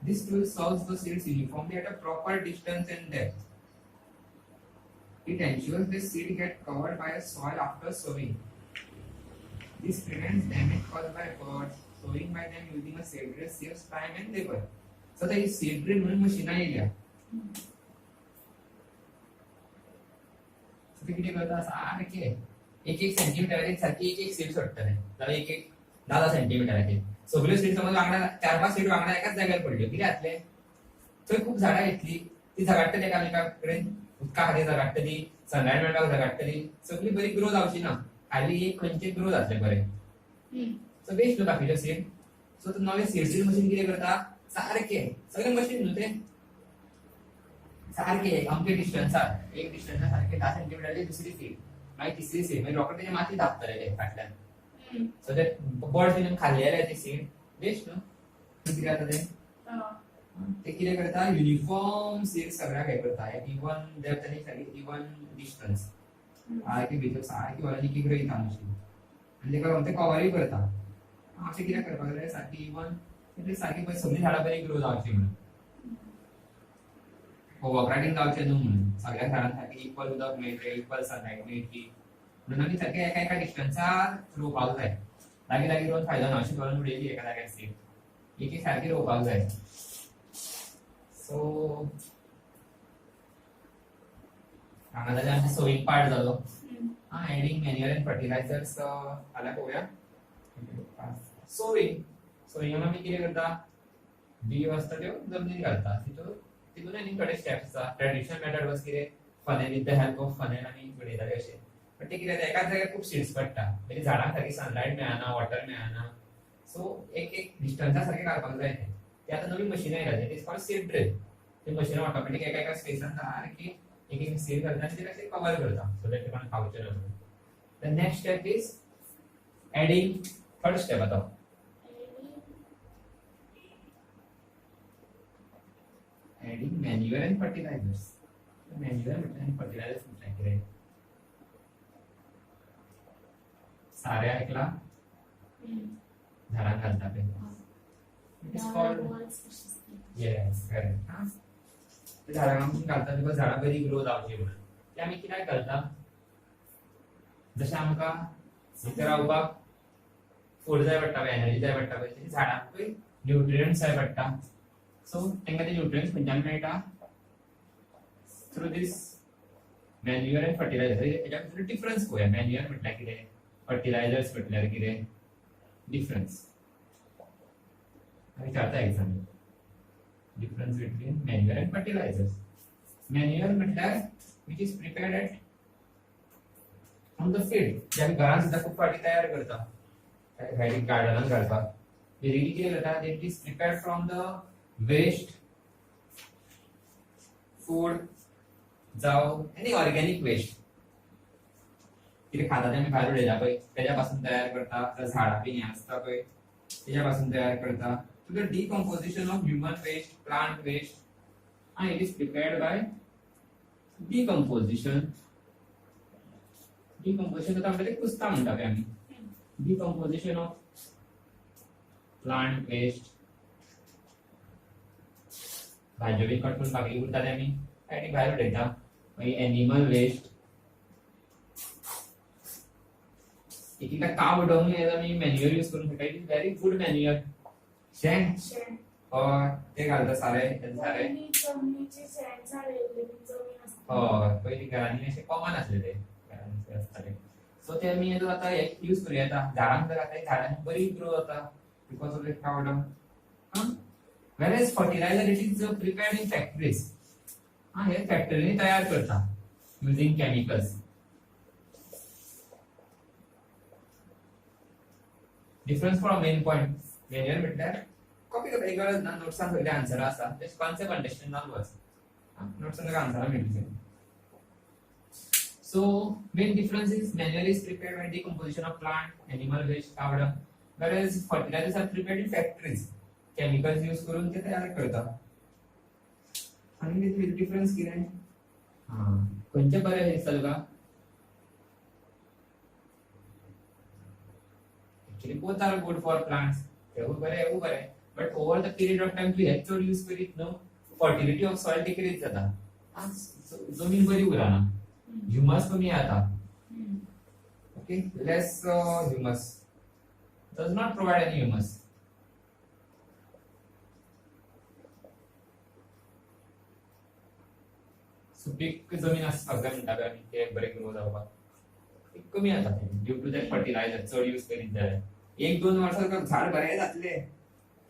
This tool sows the seeds uniformly at a proper distance and depth. It ensures the seed get covered by a soil after sowing. This prevents damage caused by birds. Sowing by them using a seed drill saves time and labor. So the seed drill म्हणून मशीन आयल्या. So ते किती करता सारखे एक एक सेंटीमीटर सारखी एक एक सीड सोडटले जाल्यार एक एक 10 सेंटीमीटराचे सगळ्यो सीड समज वांगडा 4-5 सीड वांगडा एकाच जाग्यार पडल्यो कितें जातलें थंय खूब झाडां येतली ती झगडटली एका कडेन उदका खातीर झगडटली सनलायट मेळपाक झगडटली सगळी बरी ग्रो जावची ना खाली एक खंयचे ग्रो जातले बरे सो वेस्ट न्हू बाकीच्यो सीड सो तो नवे सीड मशीन कितें करता सारखे सगळे मशीन न्हू ते सारखे अमके डिस्टन्सार एक डिस्टन्सार सारखे 10 सेंटीमीटरची दुसरी सीट मागीर तिसरी सीट मागीर रोकडे तेजे माती धापतले ते फाटल्यान सो ते बॉल तिणें खाल्लेले ती सीट वेस्ट न्हू कितें जाता ते कितें करता युनिफॉर्म सीट सगळ्याक हे करता एक इवन डेप्थ आनी सारकी इवन डिस्टन्स सारकी भितर सारकी वरांची किक रोयता मातशी आनी तेका ते कवरूय करता अशें कितें करपाक जाय सारकी इवन सारकी सगळीं झाडां बरी ग्रो जावची म्हणून ओवरक्रॉडिंग जावचें न्हू म्हणून सगळ्या झाडांक सारकी इक्वल उदक मेळटलें इक्वल सनलायट मेळटली म्हणून आमी सारके एका एका डिस्टन्सार रोवपाक जाय लागीं लागीं रोवन फायदो ना अशी करून उडयली एका जाग्यार सीट एक सारकी रोवपाक जाय सो हांगा जाल्यार आमचो सोईंग पार्ट जालो एडिंग मॅन्युअल एंड फर्टिलायझर्स फाल्यां पळोवया सोईंग आमी कितें करता बियो आसता त्यो जमनीर घालता तितून आनी थोडे स्टेप्स आसा ट्रेडिशनल मेथड वाज कितें funnel with the help of funnel आमी उडयताले अशें बट ते कितें एकाच जाग्यार खूब सीड्स पडटा म्हणजे झाडांक सारकी सनलायट मेळना वॉटर मेळना सो एक एक डिस्टन्सा सारकें घालपाक जाय ते आतां नवीन मशीनां येयला ते कॉल्ड सीड ड्रिल ते मशीन ऑटोमॅटीक एका एका स्पेसान सारकी एक एक सीड घालता आनी ते कशें कवर करता सो दॅट कोण खावचें ना म्हणून the next step is adding third step आतां adding manure and fertilisers manure and fertilisers म्हणजे कितें सारे ऐकला झाडांक घालता पळय it is called yes correct झाडांक आमी घालता बिकॉज झाडां बरी ग्रो जावची म्हणून ते आमी कित्याक घालता जशें आमकां इथे रावपाक फूड जाय पडटा पळय एनर्जी जाय पडटा पळय तशी झाडांकूय न्यूट्रियंट्स जाय पडटा सो तांकां ते न्यूट्रियंट्स खंयच्यान मेळटा थ्रू दीस मॅन्युअर एंड फर्टिलायझर हेच्या भितर डिफरन्स पळोवया मॅन्युअर म्हटल्यार कितें फर्टिलायझर्स म्हटल्यार कितें डिफरन्स विचारता exam difference between manure and fertilizers manure म्हटल्यार which is prepared at on the field जे आमी घरांत सुद्दां खूब फाटी तयार करता भायर गार्डनांत घालपाक बेजिकली कितें करता it is prepared from the waste food जावं एनी ऑर्गेनिक वेस्ट कितें खाता ते आमी भायर उडयता पळय तेज्या पासून तयार करता झाडां बी हें आसता पळय तेज्या पासून तयार करता so the decomposition of human waste plant waste and it is prepared by decomposition आता आपल्याला कुस्ता म्हणटा पळय आमी डिकम्पोजिशन ऑफ प्लांट वेस्ट भाज्यो बी कट करून बाकी उरता ते आमी सायडीक भायर उडयता मागीर एनिमल वेस्ट एक काव डंग आमी मॅन्युअर यूज करून शकता it is very good manure शेण हय ते घालता सारे हय पयलीं घरांनी अशें कॉमन आसले ते आसताले सो ते आमी आतां यूज करूं येता झाडांक जर आतां झाडांनी बरी ग्रो जाता बिकॉज ऑफ द काव डंग whereas fertilizer it is prepared in factories हे फॅक्टरीने तयार करता using chemicals difference for a main point manual म्हटल्यार कॉपी करपाची गरज ना नोट्सान सगळे आन्सर आसा जस्ट कॉन्सेप्ट अंडरस्टँड जावन बस नोट्सान तुका आन्सर मेळटली so main difference is manual is prepared by decomposition of plant animal waste cow dung whereas fertilizers are prepared in factories chemicals use करून ते तयार करता आणि ते डिफरन्स कितें खंयचे बरें दिसता तुका actually both are good for plants हेवूय बरें but over the period of time तू हेच चड यूज करीत न्हू फर्टिलिटी ऑफ सॉइल डिक्रीज जाता जमीन बरी उरना ह्युमस कमी जाता okay less humus does not provide any humus सुपीक जमीन आसपाक जाय म्हणटा आमी ते बरें ग्रो जावपाक कमी जाता ड्यू टू दॅट फर्टिलायझर चड यूज करीत जाल्यार 1-2 वर्सां झाड बरें जातलें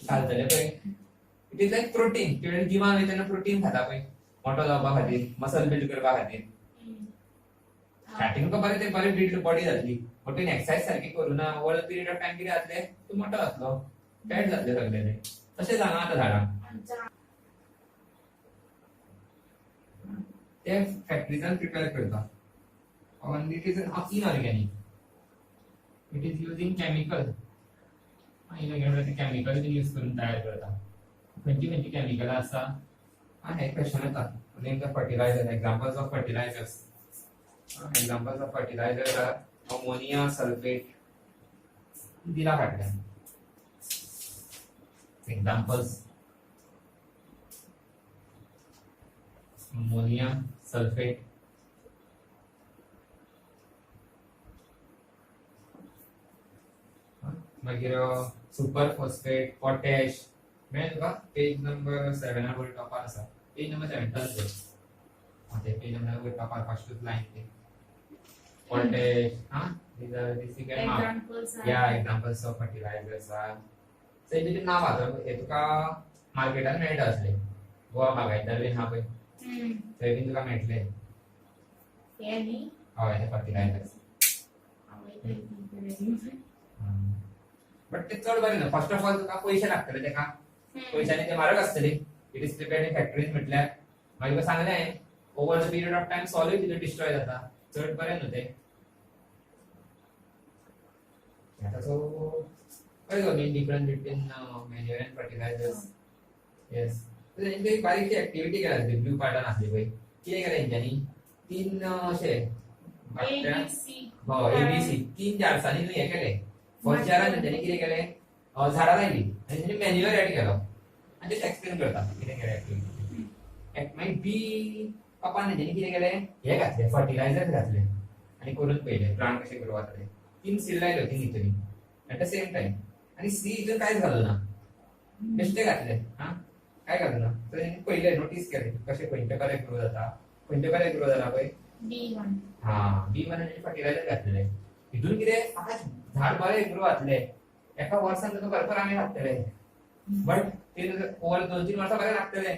घालतले पळय इट इज लायक प्रोटीन तुवें जिमान वयताना प्रोटीन खाता पळय मोठो जावपा खातीर मसल बिल्ड करपा खातीर स्टार्टिंग बरें ते बरें बिल्ड बॉडी जातली बट तुवें एक्सरसाइज सारकी करूना over the period of time कितें जातलें तूं मोठो जातलो फॅट जातलें सगळें तें तशें जायना आतां झाडांक ते फॅक्टरीजान प्रिपेअर करता and it is inorganic. It is using chemical. Inorganic chemical use करून तयार करता खंयची खंयची केमिकल आसा हे क्वेश्चन येता नेमका fertiliser examples of fertilisers examples of fertiliser are ammonia sulphate दिला फाटल्यान एक्झाम्पल्स अमोनिया सल्फेट मागीर सुपर फॉस्फेट पोटॅश मेळ्ळें तुका पेज नंबर 7 वर टॉपार आसा पेज नंबर 7 ते पेज नंबर टॉपार फर्स्ट लाइन ते potash these are the second Examples are- yeah examples of fertilizers are so इथे नाव आता हे तुका मार्केटात मेळटा असले गोवा बागायतदार बीन हा पळय थंय बीन तुका मेळटले हे न्ही हय ते फर्टिलायझर्स आवडते बट ते चड बरें ना फर्स्ट ऑफ ऑल तुका पयशे लागतले तेका पयशांनी ते म्हारग आसतली it is prepared in factories म्हटल्यार मागीर सांगलें over the period of time solid तितून डिस्ट्रॉय जाता चड बरें न्हू ते आता so what is the main difference between manure and fertilizers yes तर एक बारीकशी ऍक्टिव्हिटी केला ब्लू पार्टान आसली पळय कितें केलें हेंच्यांनी तीन अशे ABC हो एबीसी तीन झाडसांनी हे केले फर्स्ट जारान तेंच्यांनी कितें केलें झाडां लायली आनी तेंच्यांनी मॅन्युअर एड केलो आनी ते एक्सप्लेन करता कितें केलें ऍक्टिव्हिटी मागीर बी पापान तेंच्यांनी कितें केलें हे घातलें फर्टिलायझर घातलें आनी करून पळयलें प्लांट कशें ग्रो जाता ते तीन सीड लायल्यो तीन हितून एट द सेम टाइम आनी सी हितून कांयच घालूं ना बेश्टे घातले काय घालूं ना तर तेंच्यांनी पयलें नोटीस केलें कशें खंयचे बरें ग्रो जाता खंयचे बरें ग्रो जाला पळय B1 बी वन फर्टिलायझर घातलेले हितून कितें फास्ट झाड बरें ग्रो जातले एका वर्सान तुका भरपूर आमी लागतले बट ते ओवर 2-3 वर्सां बरें लागतले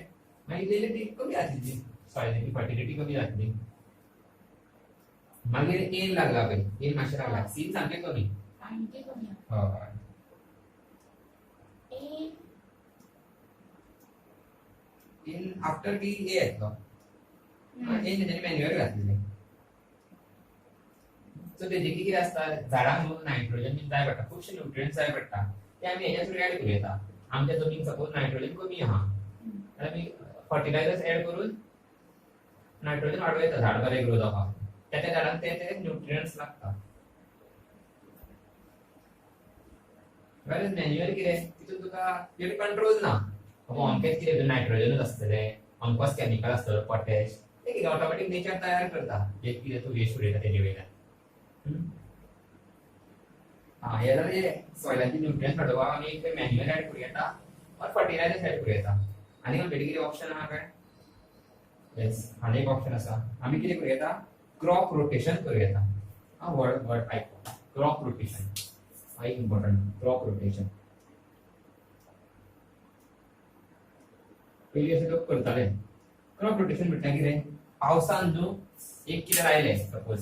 मागीर तेली ती कमी जातली सॉयलाची फर्टिलिटी कमी जातली मागीर एन लागला पळय एन मातशें लागला सीन सामकें कमी आणखी कमी हय A इन आफ्टर बी ए येतलो एन तेंच्यांनी मॅन्युअर घातलेले सो तेजे कितें आसता झाडांक न्हू नायट्रोजन बीन जाय पडटा खुबशे न्यूट्रियंट्स जाय पडटा ते आमी हेच्या थ्रू एड करूं येता आमच्या जमीन सपोज नायट्रोजन कमी आहा जाल्यार आमी फर्टिलायझर्स एड करून नायट्रोजन वाडोवं येता झाड बरें ग्रो जावपाक त्या झाडांक ते न्यूट्रियंट्स लागता वेरएज मॅन्युअर कितें तितून तुका तेजे कंट्रोल ना अमकेच कितें नायट्रोजनूच आसतलें अमकोच केमिकल आसतलो पोटॅश ते कितें ऑटोमॅटीक नेचर तयार करता एक कितें तूं वेस्ट उडयता तेजे वयल्यान हे जाल्यार हे सॉयलाची न्यूट्रियंट्स वाडोवपाक आमी एक मॅन्युअर एड करूं येता और फर्टिलायझर्स एड करूं येता आनी ऑलरेडी कितें ऑप्शन आहा काय येस आनी एक ऑप्शन आसा आमी कितें करूं येता क्रॉप रोटेशन करूं येता वर्ड आयको क्रॉप रोटेशन एक इम्पॉर्टंट क्रॉप रोटेशन पयलीं अशें लोक करताले क्रॉप रोटेशन म्हटल्यार कितें पावसान न्हू एक कितें लायलें सपोज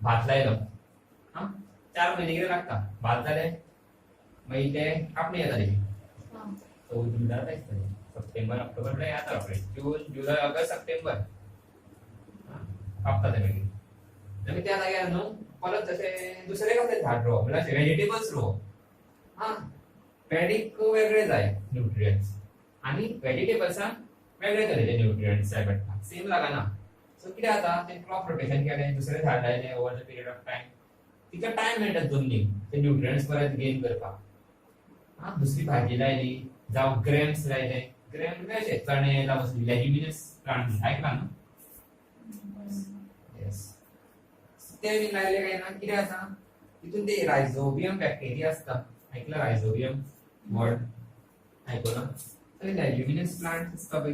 भात लायलो 4 महिने कितें लागता भात जालें मागीर ते कापणी येता तेजी तो जुलय आसतलें सप्टेंबर ऑक्टोबर म्हळ्यार येता रोखडें जून जुलय ऑगस्ट सप्टेंबर कापता ते मागीर आनी त्या जाग्यार न्हू परत तशें दुसरें कसलें झाड रोवप म्हळ्यार वेजिटेबल्स रोवप पॅडीक वेगळे जाय न्यूट्रियंट्स आनी वेजिटेबल्सांक वेगळे तरेचे न्यूट्रियंट्स जाय पडटा सेम लागना सो कितें जाता तें क्रॉप रोटेशन केलें दुसरें झाड लायलें over the period of time तिका टायम मेळटा जमनीक ते न्यूट्रियंट्स परत गेन करपाक दुसरी भाजी लायली जावं ग्रेम्स लायले ग्रेम म्हणजे अशे चणे जावं लेग्युमिनस प्लांट आयकला न्हू येस ते बी लायले काय ना कितें जाता तितून ते रायझोबियम बॅक्टेरिया आसता आयकला रायझोबियम वर्ड आयकला ते लेग्युमिनस प्लांट आसता पळय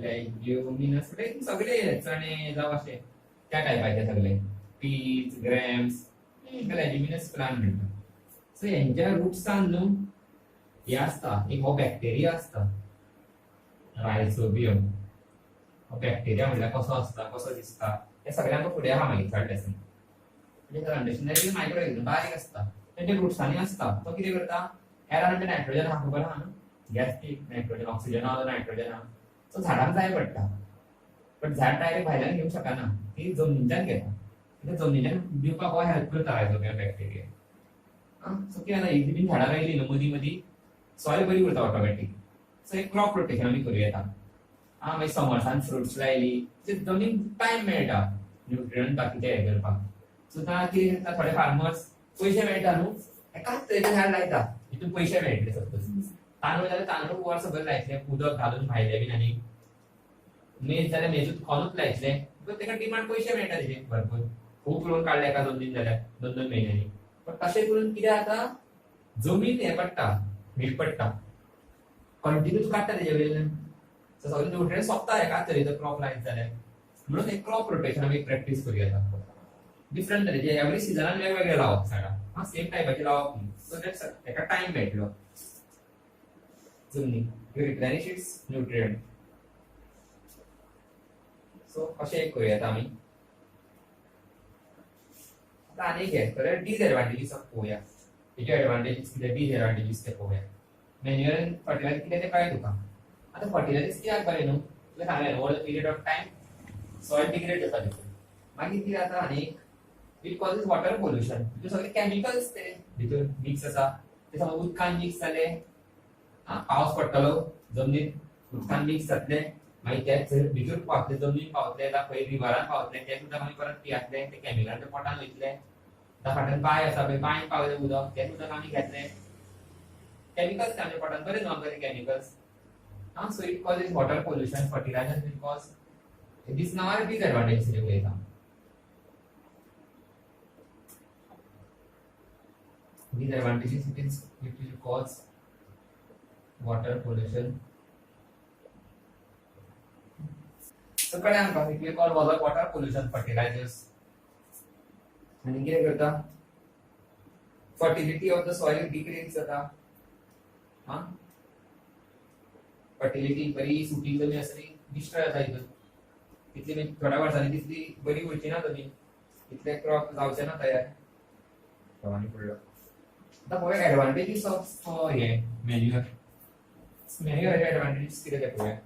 लेग्युमिनस म्हणजे सगळे चणे जावं अशे त्या टायपाचे सगळे पीज ग्रेम्स लेग्युमिनस प्लांट म्हणटा सो हेंच्या रुट्सान न्हू हे आसता एक हो बॅक्टेरिया आसता रायझोबियम हो बॅक्टेरिया म्हणल्यार कसो आसता कसो दिसता हे सगळ्यांक फुडें आहा मागीर थर्ड लेसन म्हणजे कंडिशनरी मायक्रो बारीक आसता तेंच्या रुट्सांनी आसता तो कितें करता एरान नायट्रोजन आहा खबर आहा न्हू गॅस नायट्रोजन ऑक्सिजन आहा नायट्रोजन आहा सो झाडांक जाय पडटा पण झाड डायरेक्ट भायल्यान घेऊ शकना ती जमनीच्यान घेता कित्याक जमनीच्यान दिवपाक हो हेल्प करता रायझोबियम बॅक्टेरिया सो कितें जाता एक बीन झाडां लायली न्हू मदीं मदीं सॉयल बरी उरता ऑटोमॅटीक सो एक क्रॉप रोटेशन आमी करूं येता मागीर समर्सान फ्रुट्स लायली जमीन टायम मेळटा न्यूट्रियंट बाकीचे हे करपाक सो आता कितें जाता थोडे फार्मर्स पयशे मेळटा न्हू एकाच तरेचें झाड लायता हितून पयशे मेळटले सपोज तांदूळ जाल्यार तांदूळ वर्सभर लायतले उदक घालून भायले बीन आनी मेज जाल्यार मेजूच खोनूच लायतले पण तेका डिमांड पयशे मेळटा तेजे भरपूर खूब रोवन काडले एका 2-3 जाल्यार 2-2 म्हयन्यांनी पण तशें करून कितें जाता जमीन हे पडटा हीट पडटा कंटिन्यूच काडटा तेजे वयल्यान सो सगळे न्यूट्रियंट सोंपता एकाच तरेचो क्रॉप लायत जाल्यार म्हणून एक क्रॉप रोटेशन आमी प्रॅक्टीस करूं येता डिफरंट तरेचे एवरी सिजनान वेगवेगळे लावप झाडां सेम टायपाचे लावप न्ही सो दॅट्स तेका टायम मेळटलो जमनीक you replenish its nutrient so अशें एक करूं येता आमी आतां आनी एक हे तर डिसएडवांटेजीस पळोवया तेजे एडवांटेजीस कितें डिसएडवांटेजीस ते पळोवया मॅन्युअल फर्टिलायझर कितें तें कळ्ळें तुका आतां फर्टिलायझर्स कित्याक बरें न्हू तुवें सांगलें over the period of time soil degrade जाता भितर मागीर कितें जाता आनीक इट कॉजेस वॉटर पोल्युशन भितर सगळे केमिकल्स ते भितर मिक्स आसा ते समज उदकान मिक्स जाले पावस पडटलो जमनीत उदकान मिक्स जातले मागीर ते भितर पावतले जमनीन पावतले जावं खंय रिवरान पावतले ते सुद्दां मागीर परत पियातले ते केमिकलांच्या पोटान वयतले त्या फाटल्यान बांय आसा पळय बांयन पावलें उदक तें उदक आमी घेतले केमिकल्स आमच्या पोटान बरें न्हू आमकां ते chemicals so it causes water pollution fertilizers will cause this now are disadvantages उलयता disadvantages it will cause water pollution so कळ्ळें आमकां it will cause water pollution fertilizers आनी कितें करता fertility of the soil decrease जाता फर्टिलिटी बरी सुटी जमीन आसली डिस्ट्रॉय जाता हितून तितली थोड्या वर्सांनी तितली बरी उरची ना जमीन तितले क्रॉप जावचे ना तयार प्रमाणे पडलो आतां पळोवया एडवांटेजीस ऑफ हे मॅन्युअर एडवांटेजीस कितें ते पळोवया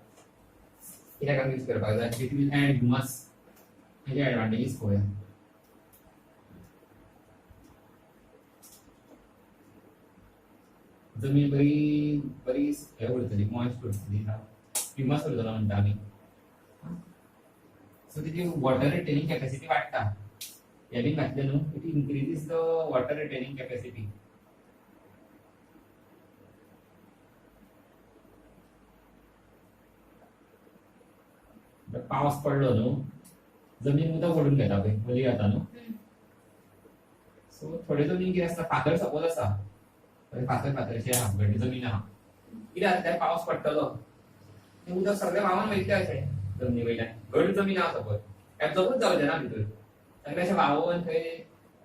कित्याक आमी यूज करपाक जाय इट वील एड ह्युमस हेजे एडवांटेजीस पळोवया जमीन बरी बरी हे उरतली मॉइस्ट उरतली ह्युमस उरतलो म्हणटा आमी सो तेजी वॉटर रिटेनिंग कॅपॅसिटी वाडटा हे बी घातले न्हू it increases the water retaining capacity पावस पडलो न्हू जमीन उदक ओडून घेता पळय वली जाता न्हू सो थोडे जमीन कितें आसता फातर सपोज आसा फातरशें आहा गड्डी जमीन आहा कितें जाता तें पावस पडटलो तें उदक सगळें व्हांवून वयतलें अशें जमनी वयल्यान घट जमीन आहा सपोज एब्जॉर्बूच जावचें ना भितर सगळें अशें व्हांवून थंय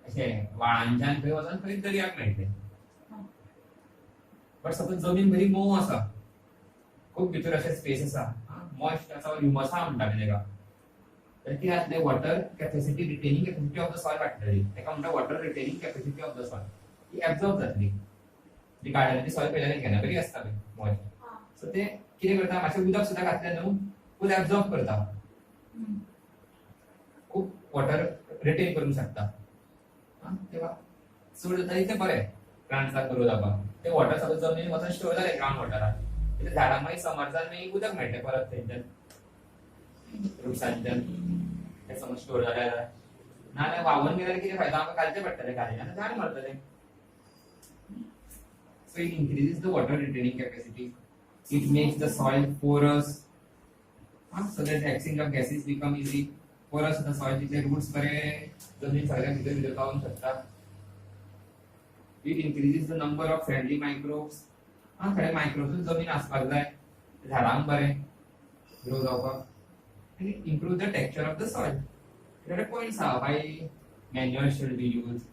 अशें व्हाळांच्यान थंय वचोन थंय दर्याक मेळटलें बट सपोज जमीन बरी मोव आसा खूब भितर अशें स्पेस आसा मॉइस्ट आसा ह्युमस आहा म्हणटाले तेका तर कितें जातलें water capacity retaining capacity of the soil वाडटली तेका म्हणटा water retaining capacity of the soil ती एब्जॉर्ब जातली ती गार्डनाची सॉयल पयल्यान घेना बरी आसता पळय मॉइस्ट सो ते कितें करता मातशें उदक सुद्दां घातलें न्हू फूल एब्जॉर्ब करता खूब वॉटर रिटेन करूंक शकता तेव्हा चड जाता तें बरें प्लांट्साक ग्रो जावपाक ते वॉटर सगळें जमनीन वचून स्टोर जालें ग्रावंड वॉटरान ते झाडांक मागीर समर्सान मागीर उदक मेळटलें परत थंयच्यान रुट्सांच्यान ते समज स्टोर जालें जाल्यार नाजाल्यार व्हांवून गेल्यार कितें फायदो आमकां घालचें पडटलें घालीना आतां झाड मरतलें so it increases the water retaining capacity it makes the soil porous so that exchanging of gases become easy porous the soil जितले roots बरे जमीन सगळ्या भितर पावूंक शकता it increases the number of friendly microbes थोडे मायक्रोब्स जमीन आसपाक जाय झाडांक बरें ग्रो जावपाक and it improves the texture of the soil there are points why manure should be used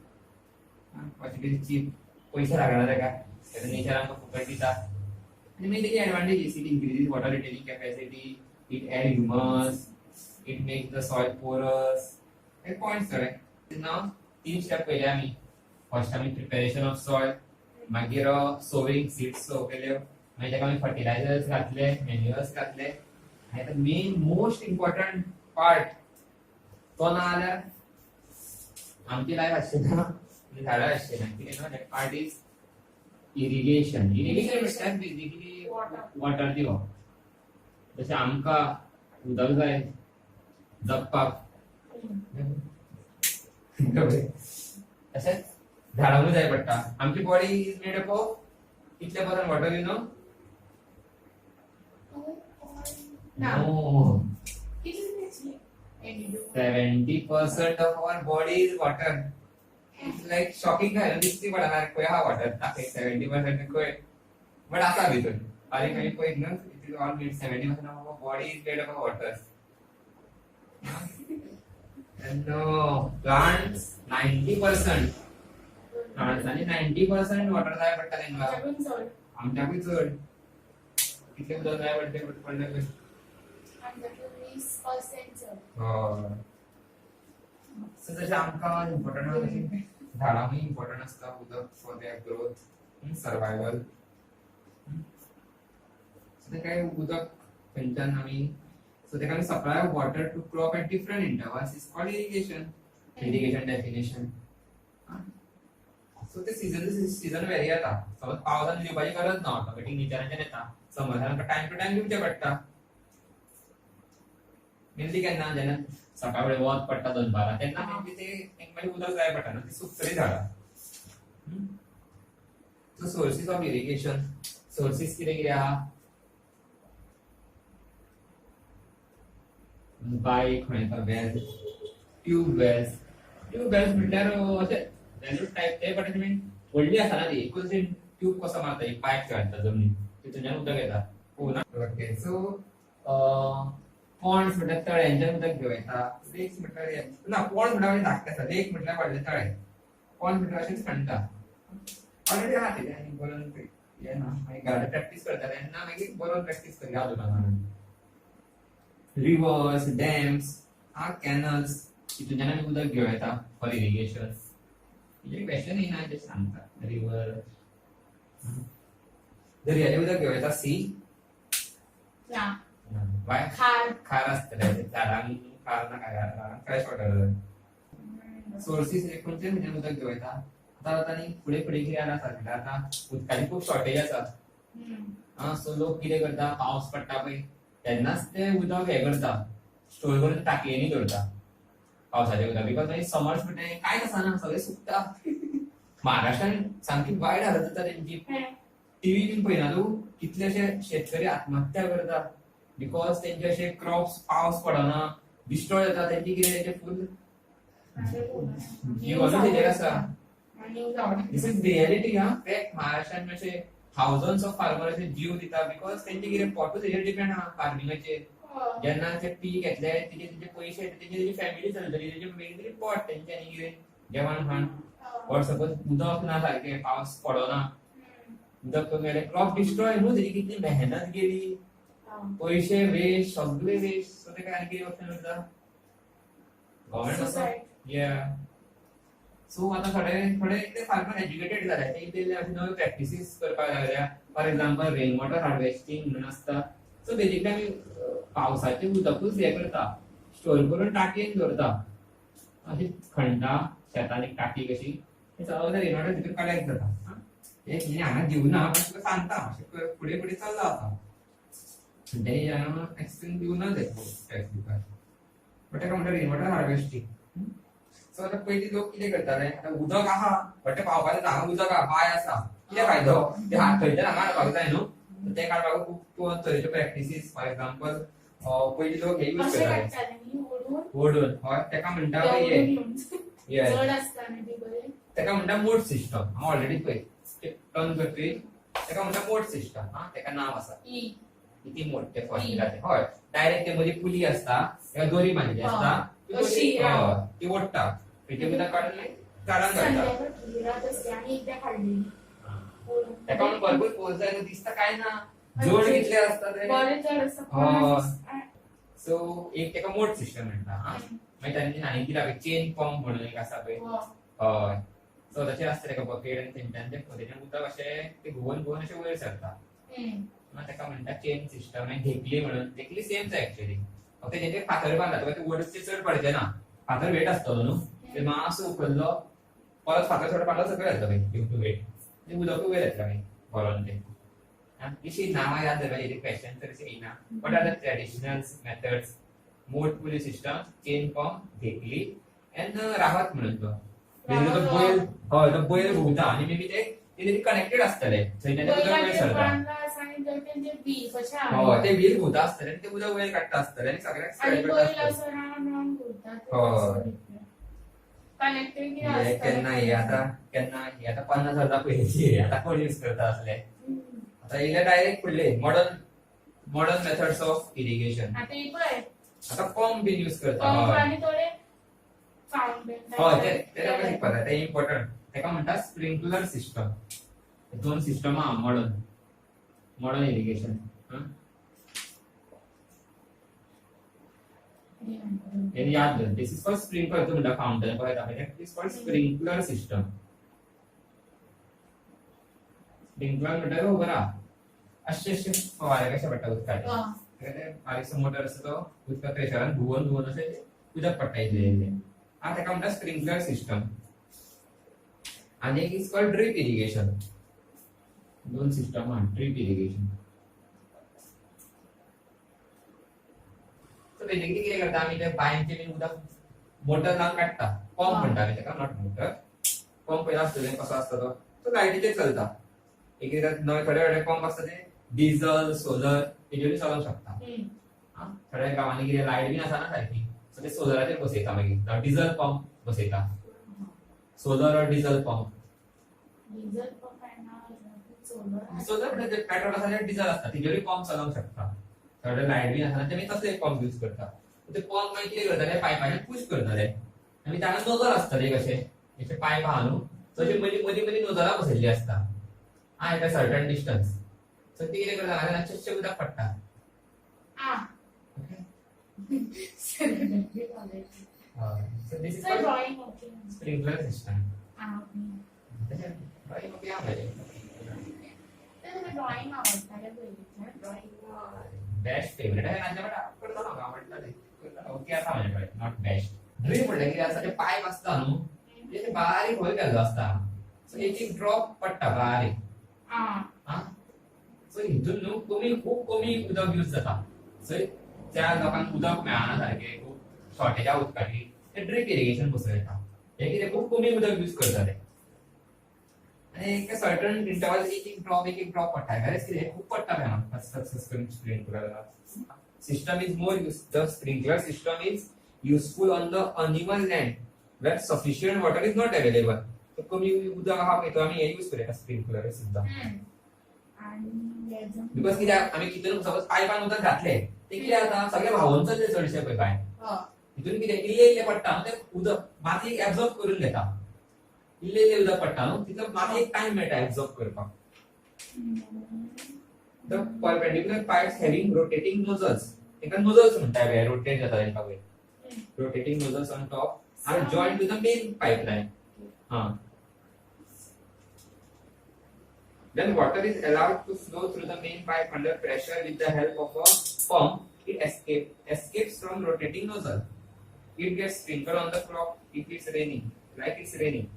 quantity cheap पैसे लागणार तेका त्याचं नेचर आमकां फुकट दिता आनी मागीर तेजी advantages it increases water retaining capacity it add humus it makes the soil porous हे पॉइंट्स सगळे नाव 3 स्टेप पयले आमी फर्स्ट आमी प्रिपरेशन ऑफ सॉयल मागीर सोविंग सीड्स सो केल्यो मागीर तेका आमी फर्टिलायझर्स घातले मॅन्युअर्स घातले आनी मेन मोस्ट इम्पॉर्टंट पार्ट तो ना जाल्यार आमची लायफ आसचेना झाडां आसचेना कितें ना दॅट पार्ट इज इरिगेशन म्हटल्यार बेजिकली वॉटर दिवप जशें आमकां उदक जाय जगपाक तशेंच झाडांकूय जाय पडटा आमची body is made up of कितले percent water you know No. 70% of our body is water. It's like shocking काय दिसती पडणार खंय हा वॉटर ताके 70% खंय बट आसा भितर बारीक आनी पळयत न्हू it is all made 70% of our body is made up of water. And plants 90% plants आणि 90% वॉटर जाय पडटा तेंका आमच्याकूय चड कितले उदक जाय पडटा सो जशें आमकां इम्पॉर्टंट आसा तशें झाडांकूय इम्पॉर्टंट आसता उदक for their growth survival so तेका उदक खंयच्यान आमी सो तेका आमी supply of water to crop at different intervals is called irrigation definition so ते सीजन वेरी जाता समज पावसान दिवपाची गरज ना ऑटोमॅटिक नेचराच्यान येता समजान आमकां टायम टू टायम दिवचें पडटा मेनली केन्ना जेन्ना सकाळ फुडें वत पडटा दनपारां तेन्ना मेनली ते मागीर उदक जाय पडटा न्हू ती सुकतली झाडां so sources of irrigation sources कितें कितें आहा बायक खंय वेल ट्यूब वेल्स म्हटल्यार अशें वेल्यूज टायप ते बट मीन व्हडली आसा ना ती एकूच ट्यूब कसो मारता एक पायप घालता जमनीन तितूंतल्यान उदक येता ओके सो पॉन्ड्स म्हटल्यार तळ्यांच्यान उदक घेवं येता लेक्स म्हटल्यार ना पॉन्ड म्हटल्यार धाकटे आसा लेक म्हटल्यार व्हडले तळे पॉन्ड म्हटल्यार अशेंच खणटा ऑलरेडी आहा तेजे आनी बरोवन हे ना मागीर घरांत प्रॅक्टीस करता तेन्ना मागीर बरोवन प्रॅक्टीस करया हातूंत रिवर्स डॅम्स कॅनल्स तितूंतल्यान आमी उदक घेवं येता फॉर इरिगेशन म्हणजे क्वेश्चन येना ते सांगता रिवर दर्याचें उदक घेवं येता सी वाय खार आसतले झाडांक खार ना काय फ्रेश वॉटर सोर्सीस खंयचे खंयचे उदक घेवं येता आतां आनी फुडें फुडें कितें जाता सारकें आतां उदकाची खूब शॉर्टेज आसा सो लोक कितें करता पावस पडटा पळय तेन्नाच ते उदक हें करता स्टोर करून टाकयेनी दवरता पावसाचें उदक बिकॉज मागीर समर्स म्हटलें कांयच आसना सगळें सुकता महाराष्ट्रान सामकी वायट हालत जाता तेंची टीव्ही बीन पळयना तूं कितलेशे शेतकरी आत्महत्या करता बिकॉज तेंचे अशे क्रॉप्स पावस पडना डिस्ट्रॉय जाता तेंची कितें तेंचे फूल जीवनूच तेजेर आसा दिस इज रियलिटी फॅक्ट महाराष्ट्रान अशे थाउजंड्स ऑफ फार्मर अशे जीव दिता बिकॉज तेंचे कितें पोटूच तेजेर डिपेंड आहा फार्मिंगाचेर जेन्ना ते पीक येतले तेजे पयशे तेजी फॅमिली चलतली तेजे मेन पोट तेंचे आनी कितें जेवण खाण और सपोज उदक ना सारकें पावस पडना उदक कमी जालें क्रॉप डिस्ट्रॉय न्हू तेजी कितली मेहनत गेली पयशे वेस्ट सगळे वेस्ट सो तेका आनी कितें ऑप्शन उरता गव्हर्नमेंट असो या सो आतां थोडे इतले फार्मर एज्युकेटेड जाले ते इतले अशे नवे प्रॅक्टिसीस करपाक लागल्या for example rain water harvesting म्हणून आसता सो बेजिकली आमी पावसाचें उदकूच हें करता स्टोर करून टाकयेन दवरता अशी खणटा शेतान एक टाकी कशी सगळें रेन वॉटर भितर कलेक्ट जाता एक हांगा दिवना पण तुका सांगता अशें फुडें फुडें चलता आतां तेणी एक्सप्लेन दिवना टॅक्स दिवपाक बट तेका म्हणटा रेन वॉटर हार्वेस्टिंग सो आतां पयलीं लोक कितें करताले आतां उदक आहा बट तें पावपाचें हांगा उदक आहा बांय आसा कितें फायदो ते थंयच्यान हांगा हाडपाक जाय न्हू ते काडपाक खूब तरेच्यो प्रॅक्टिसीस फॉर एग्जांपल पयलीं लोक हे यूज करताले ओडून हय तेका म्हणटा तेका म्हणटा मोड सिस्टम हांव ऑलरेडी पळय टर्न करतली तेका म्हणटा मोड सिस्टम तेका नांव आसा किती मोड ते फॉर्म्युलाचे हय डायरेक्ट ते मदीं पुली आसता तेका दोरी बांदिल्ली आसता ती ओडटा तेचे उदक काडून झाडांक घालता तेका म्हणून भरपूर फोर्स जाय दिसता काय ना जोड कितले आसता ते सो एक तेका मोड सिस्टम म्हणटा मागीर तांणी आनी कितें चेन पंप म्हणून एक आसा पळय हय सो तशें आसता तेका बकेट आनी तेंच्यान तेजें उदक अशें ते घुंवून घुंवून अशें वयर सरता ताका म्हणटा चेन सिस्टम आनी धेकली म्हणून. धेकली सेमच ऍक्च्युअली, फक्त जेचे फातर बांदता ते वरचे चड पडचे ना. फातर वेट आसतलो न्हू, ते मातसो उखल्लो परत फातर चड पाडलो सकयल येतलो ड्यू टू वेट. ते उदक वयर येतलें मागीर भरोन ते. इशी नावां याद दवरपाची, क्वेश्चन तर येयना. What are the traditional methods? मोट पुली सिस्टम, चेन पंप, धेकली एंड रावत म्हणून तो. तो बैल, हय तो बैल घुंवता आनी मे बी ते कनेक्टेड आसतले थंय तें उदक वयर सरता. हय ते व्हील घुंवता आसतले आनी ते उदक वयर काडटा आसतले आनी सगळ्याक स्प्रेड करता आसतले. हे केन्ना हे आता 50,000 पयलींची, आता कोण यूज करता असले. आता इले डायरेक्ट फुडले मॉडर्न मेथड्स ऑफ इरिगेशन. आता पंप बीन यूज करता. हय ते शिकपाक ते इम्पॉर्टंट. तेका म्हणटा स्प्रिंकलर सिस्टम. दोन सिस्टम आहा मॉडर्न इरिगेशन. हे याद दवर. This is called sprinkler. तो म्हणटा फाउंटन पळयता पळय, this is called sprinkler system. Sprinkler म्हणटा तो खबर आहा अशे फवारे कशे पडटा उदकाचे. बारीकसो मोटर आसा तो उदका प्रेशरान धुवन अशें उदक पडटा इल्लें. ताका म्हणटा स्प्रिंकलर सिस्टम. आनी एक इज कॉल्ड ड्रीप इरिगेशन. दोन सिस्टम आहा ड्रीप इरिगेशन. सो बेसिकली कितें करता आमी ते बांयचें बीन उदक मोटर लावन काडटा. पंप म्हणटा आमी तेका, नॉट मोटर. पंप पयलो आसता कसो आसता तो लायटीचेर चलता. एक थोडे पंप आसता ते डिझल सोलर हेजेरूय चलोवंक शकता. थोड्या गांवांनी कितें लायट बीन आसना सारकी, सो ते सोलराचेर बसयता मागीर डिझल पंप बसयता. सोलर और डिझल पंप. सोलर म्हणजे पेट्रोल आसा ते डिझल आसता तिजेरूय पंप चलोवंक शकता. थोडे लायट बीन आसना ते तसले पंप यूज करता. ते पंप मागीर कितें करताले पायपाचे पुश करताले आनी ताका नोजल आसताले कशे पायप आहा न्हू, तशें मदीं नोजलां बसयल्लीं आसता. At a certain distance. So ती कितें करता चडशें उदक पडटा. So this is called sprinkler system. Drawing okay आहे. ड्रॉइंग आवडता ड्रॉइंग बेस्ट फेवरेट आहे माझ्याकडे. करतो ना आवडतं ते. ओके आता माझ्याकडे नॉट बेस्ट. ड्रीप म्हणलं की असं ते पाईप असता न्हू, ते बारीक होल केल्लो असता. सो एक ड्रॉप पडटा बारीक. सो हितून न्हू खूप कमी उदक यूज जाता. सो त्या लोकांक उदक मेळना सारखे, खूप शॉर्टेज आहा उदकाची. ते ड्रीप इरिगेशन बसयता. हे कितें खूप कमी उदक यूज करताले आनी एक सर्टन इंटरवल एक ड्रॉप पडटा. खरेंच कितें खूप पडटा मेळना sprinkler system is more use. The sprinkler system is useful on the uneven land where sufficient water is not available. So कमी उदक आहा पळय तो आमी हे यूज करता स्प्रिंकलर सुद्दां. बिकॉज कित्याक आमी कितें सपोज पायपान उदक घातले ते कितें जाता सगळे व्हांवून चलले चडशे पळय भायर. हितून कितें इल्ले पडटा ते उदक माती एब्सॉर्ब करून घेता. इल्ले उदक पडटा न्हू, तितलो मातयेक टायम मेळटा एब्सॉर्ब करपाक. The perpendicular pipes having rotating nozzles, ताका नोजल्स म्हणटा पळय, रोटेट जाता तांकां पळय. Rotating nozzles on top are joined to the main pipeline. Then water is allowed to flow through the main pipe under pressure with the help of a pump. It escapes from rotating nozzle. It gets sprinkled on the crop if it's raining, like it's raining.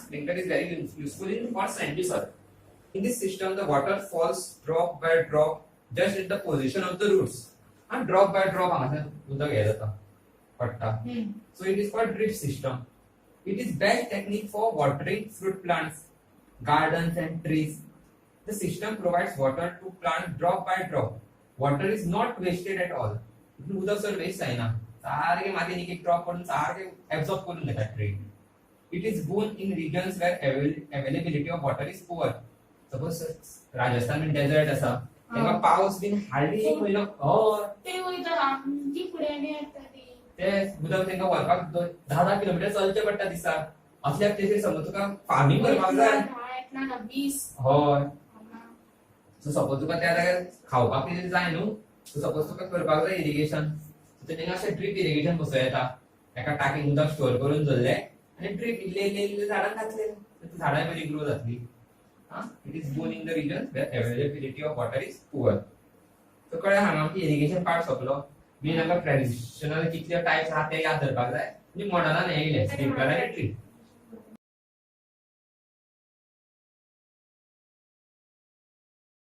Sprinkler is very useful in for sandy soil. In this system, the water falls drop by drop just at the position of the roots. And drop by drop हांगासर उदक हे जाता पडटा. So it is called drip system. It is best technique for watering fruit plants, gardens and trees. The system provides water to plants drop by drop. Water is not wasted at all. उदक सर वेस्ट जायना, सारखे मातीन एक ड्रॉप पडून सारखे एब्सॉर्ब करून घेता tree. It is boon in regions where availability of water is poor. Suppose Rajasthan में डेजर्ट आसा, तेका पावस बीन हार्डली एक म्हयनो ते वयता की फुडें येता ते उदक तांकां व्हरपाक 10 किलोमीटर चलचें पडटा दिसाक. असल्याक तेजेर समज तुका फार्मिंग करपाक जाय, 20 हय. सो सपोज तुका त्या जाग्यार खावपाक कितें जाय न्हू, सो सपोज तुका करपाक जाय इरिगेशन, सो तेंकां अशें ड्रीप इरिगेशन बसयता. एका टाकीन उदक स्टोर करून दवरलें आनी ड्रीप इल्ले झाडांक घातले, झाडां बरी ग्रो जातली. It is born in the region where availability of water is poor. So कळ्ळें हांगा आमची इरिगेशन पार्ट सोंपलो. मेन हांगा ट्रेडिशनल कितले टायप्स आहा ते याद धरपाक जाय. म्हणजे मॉडर्नान हे येयले स्प्रिंकलर आनी ड्रीप.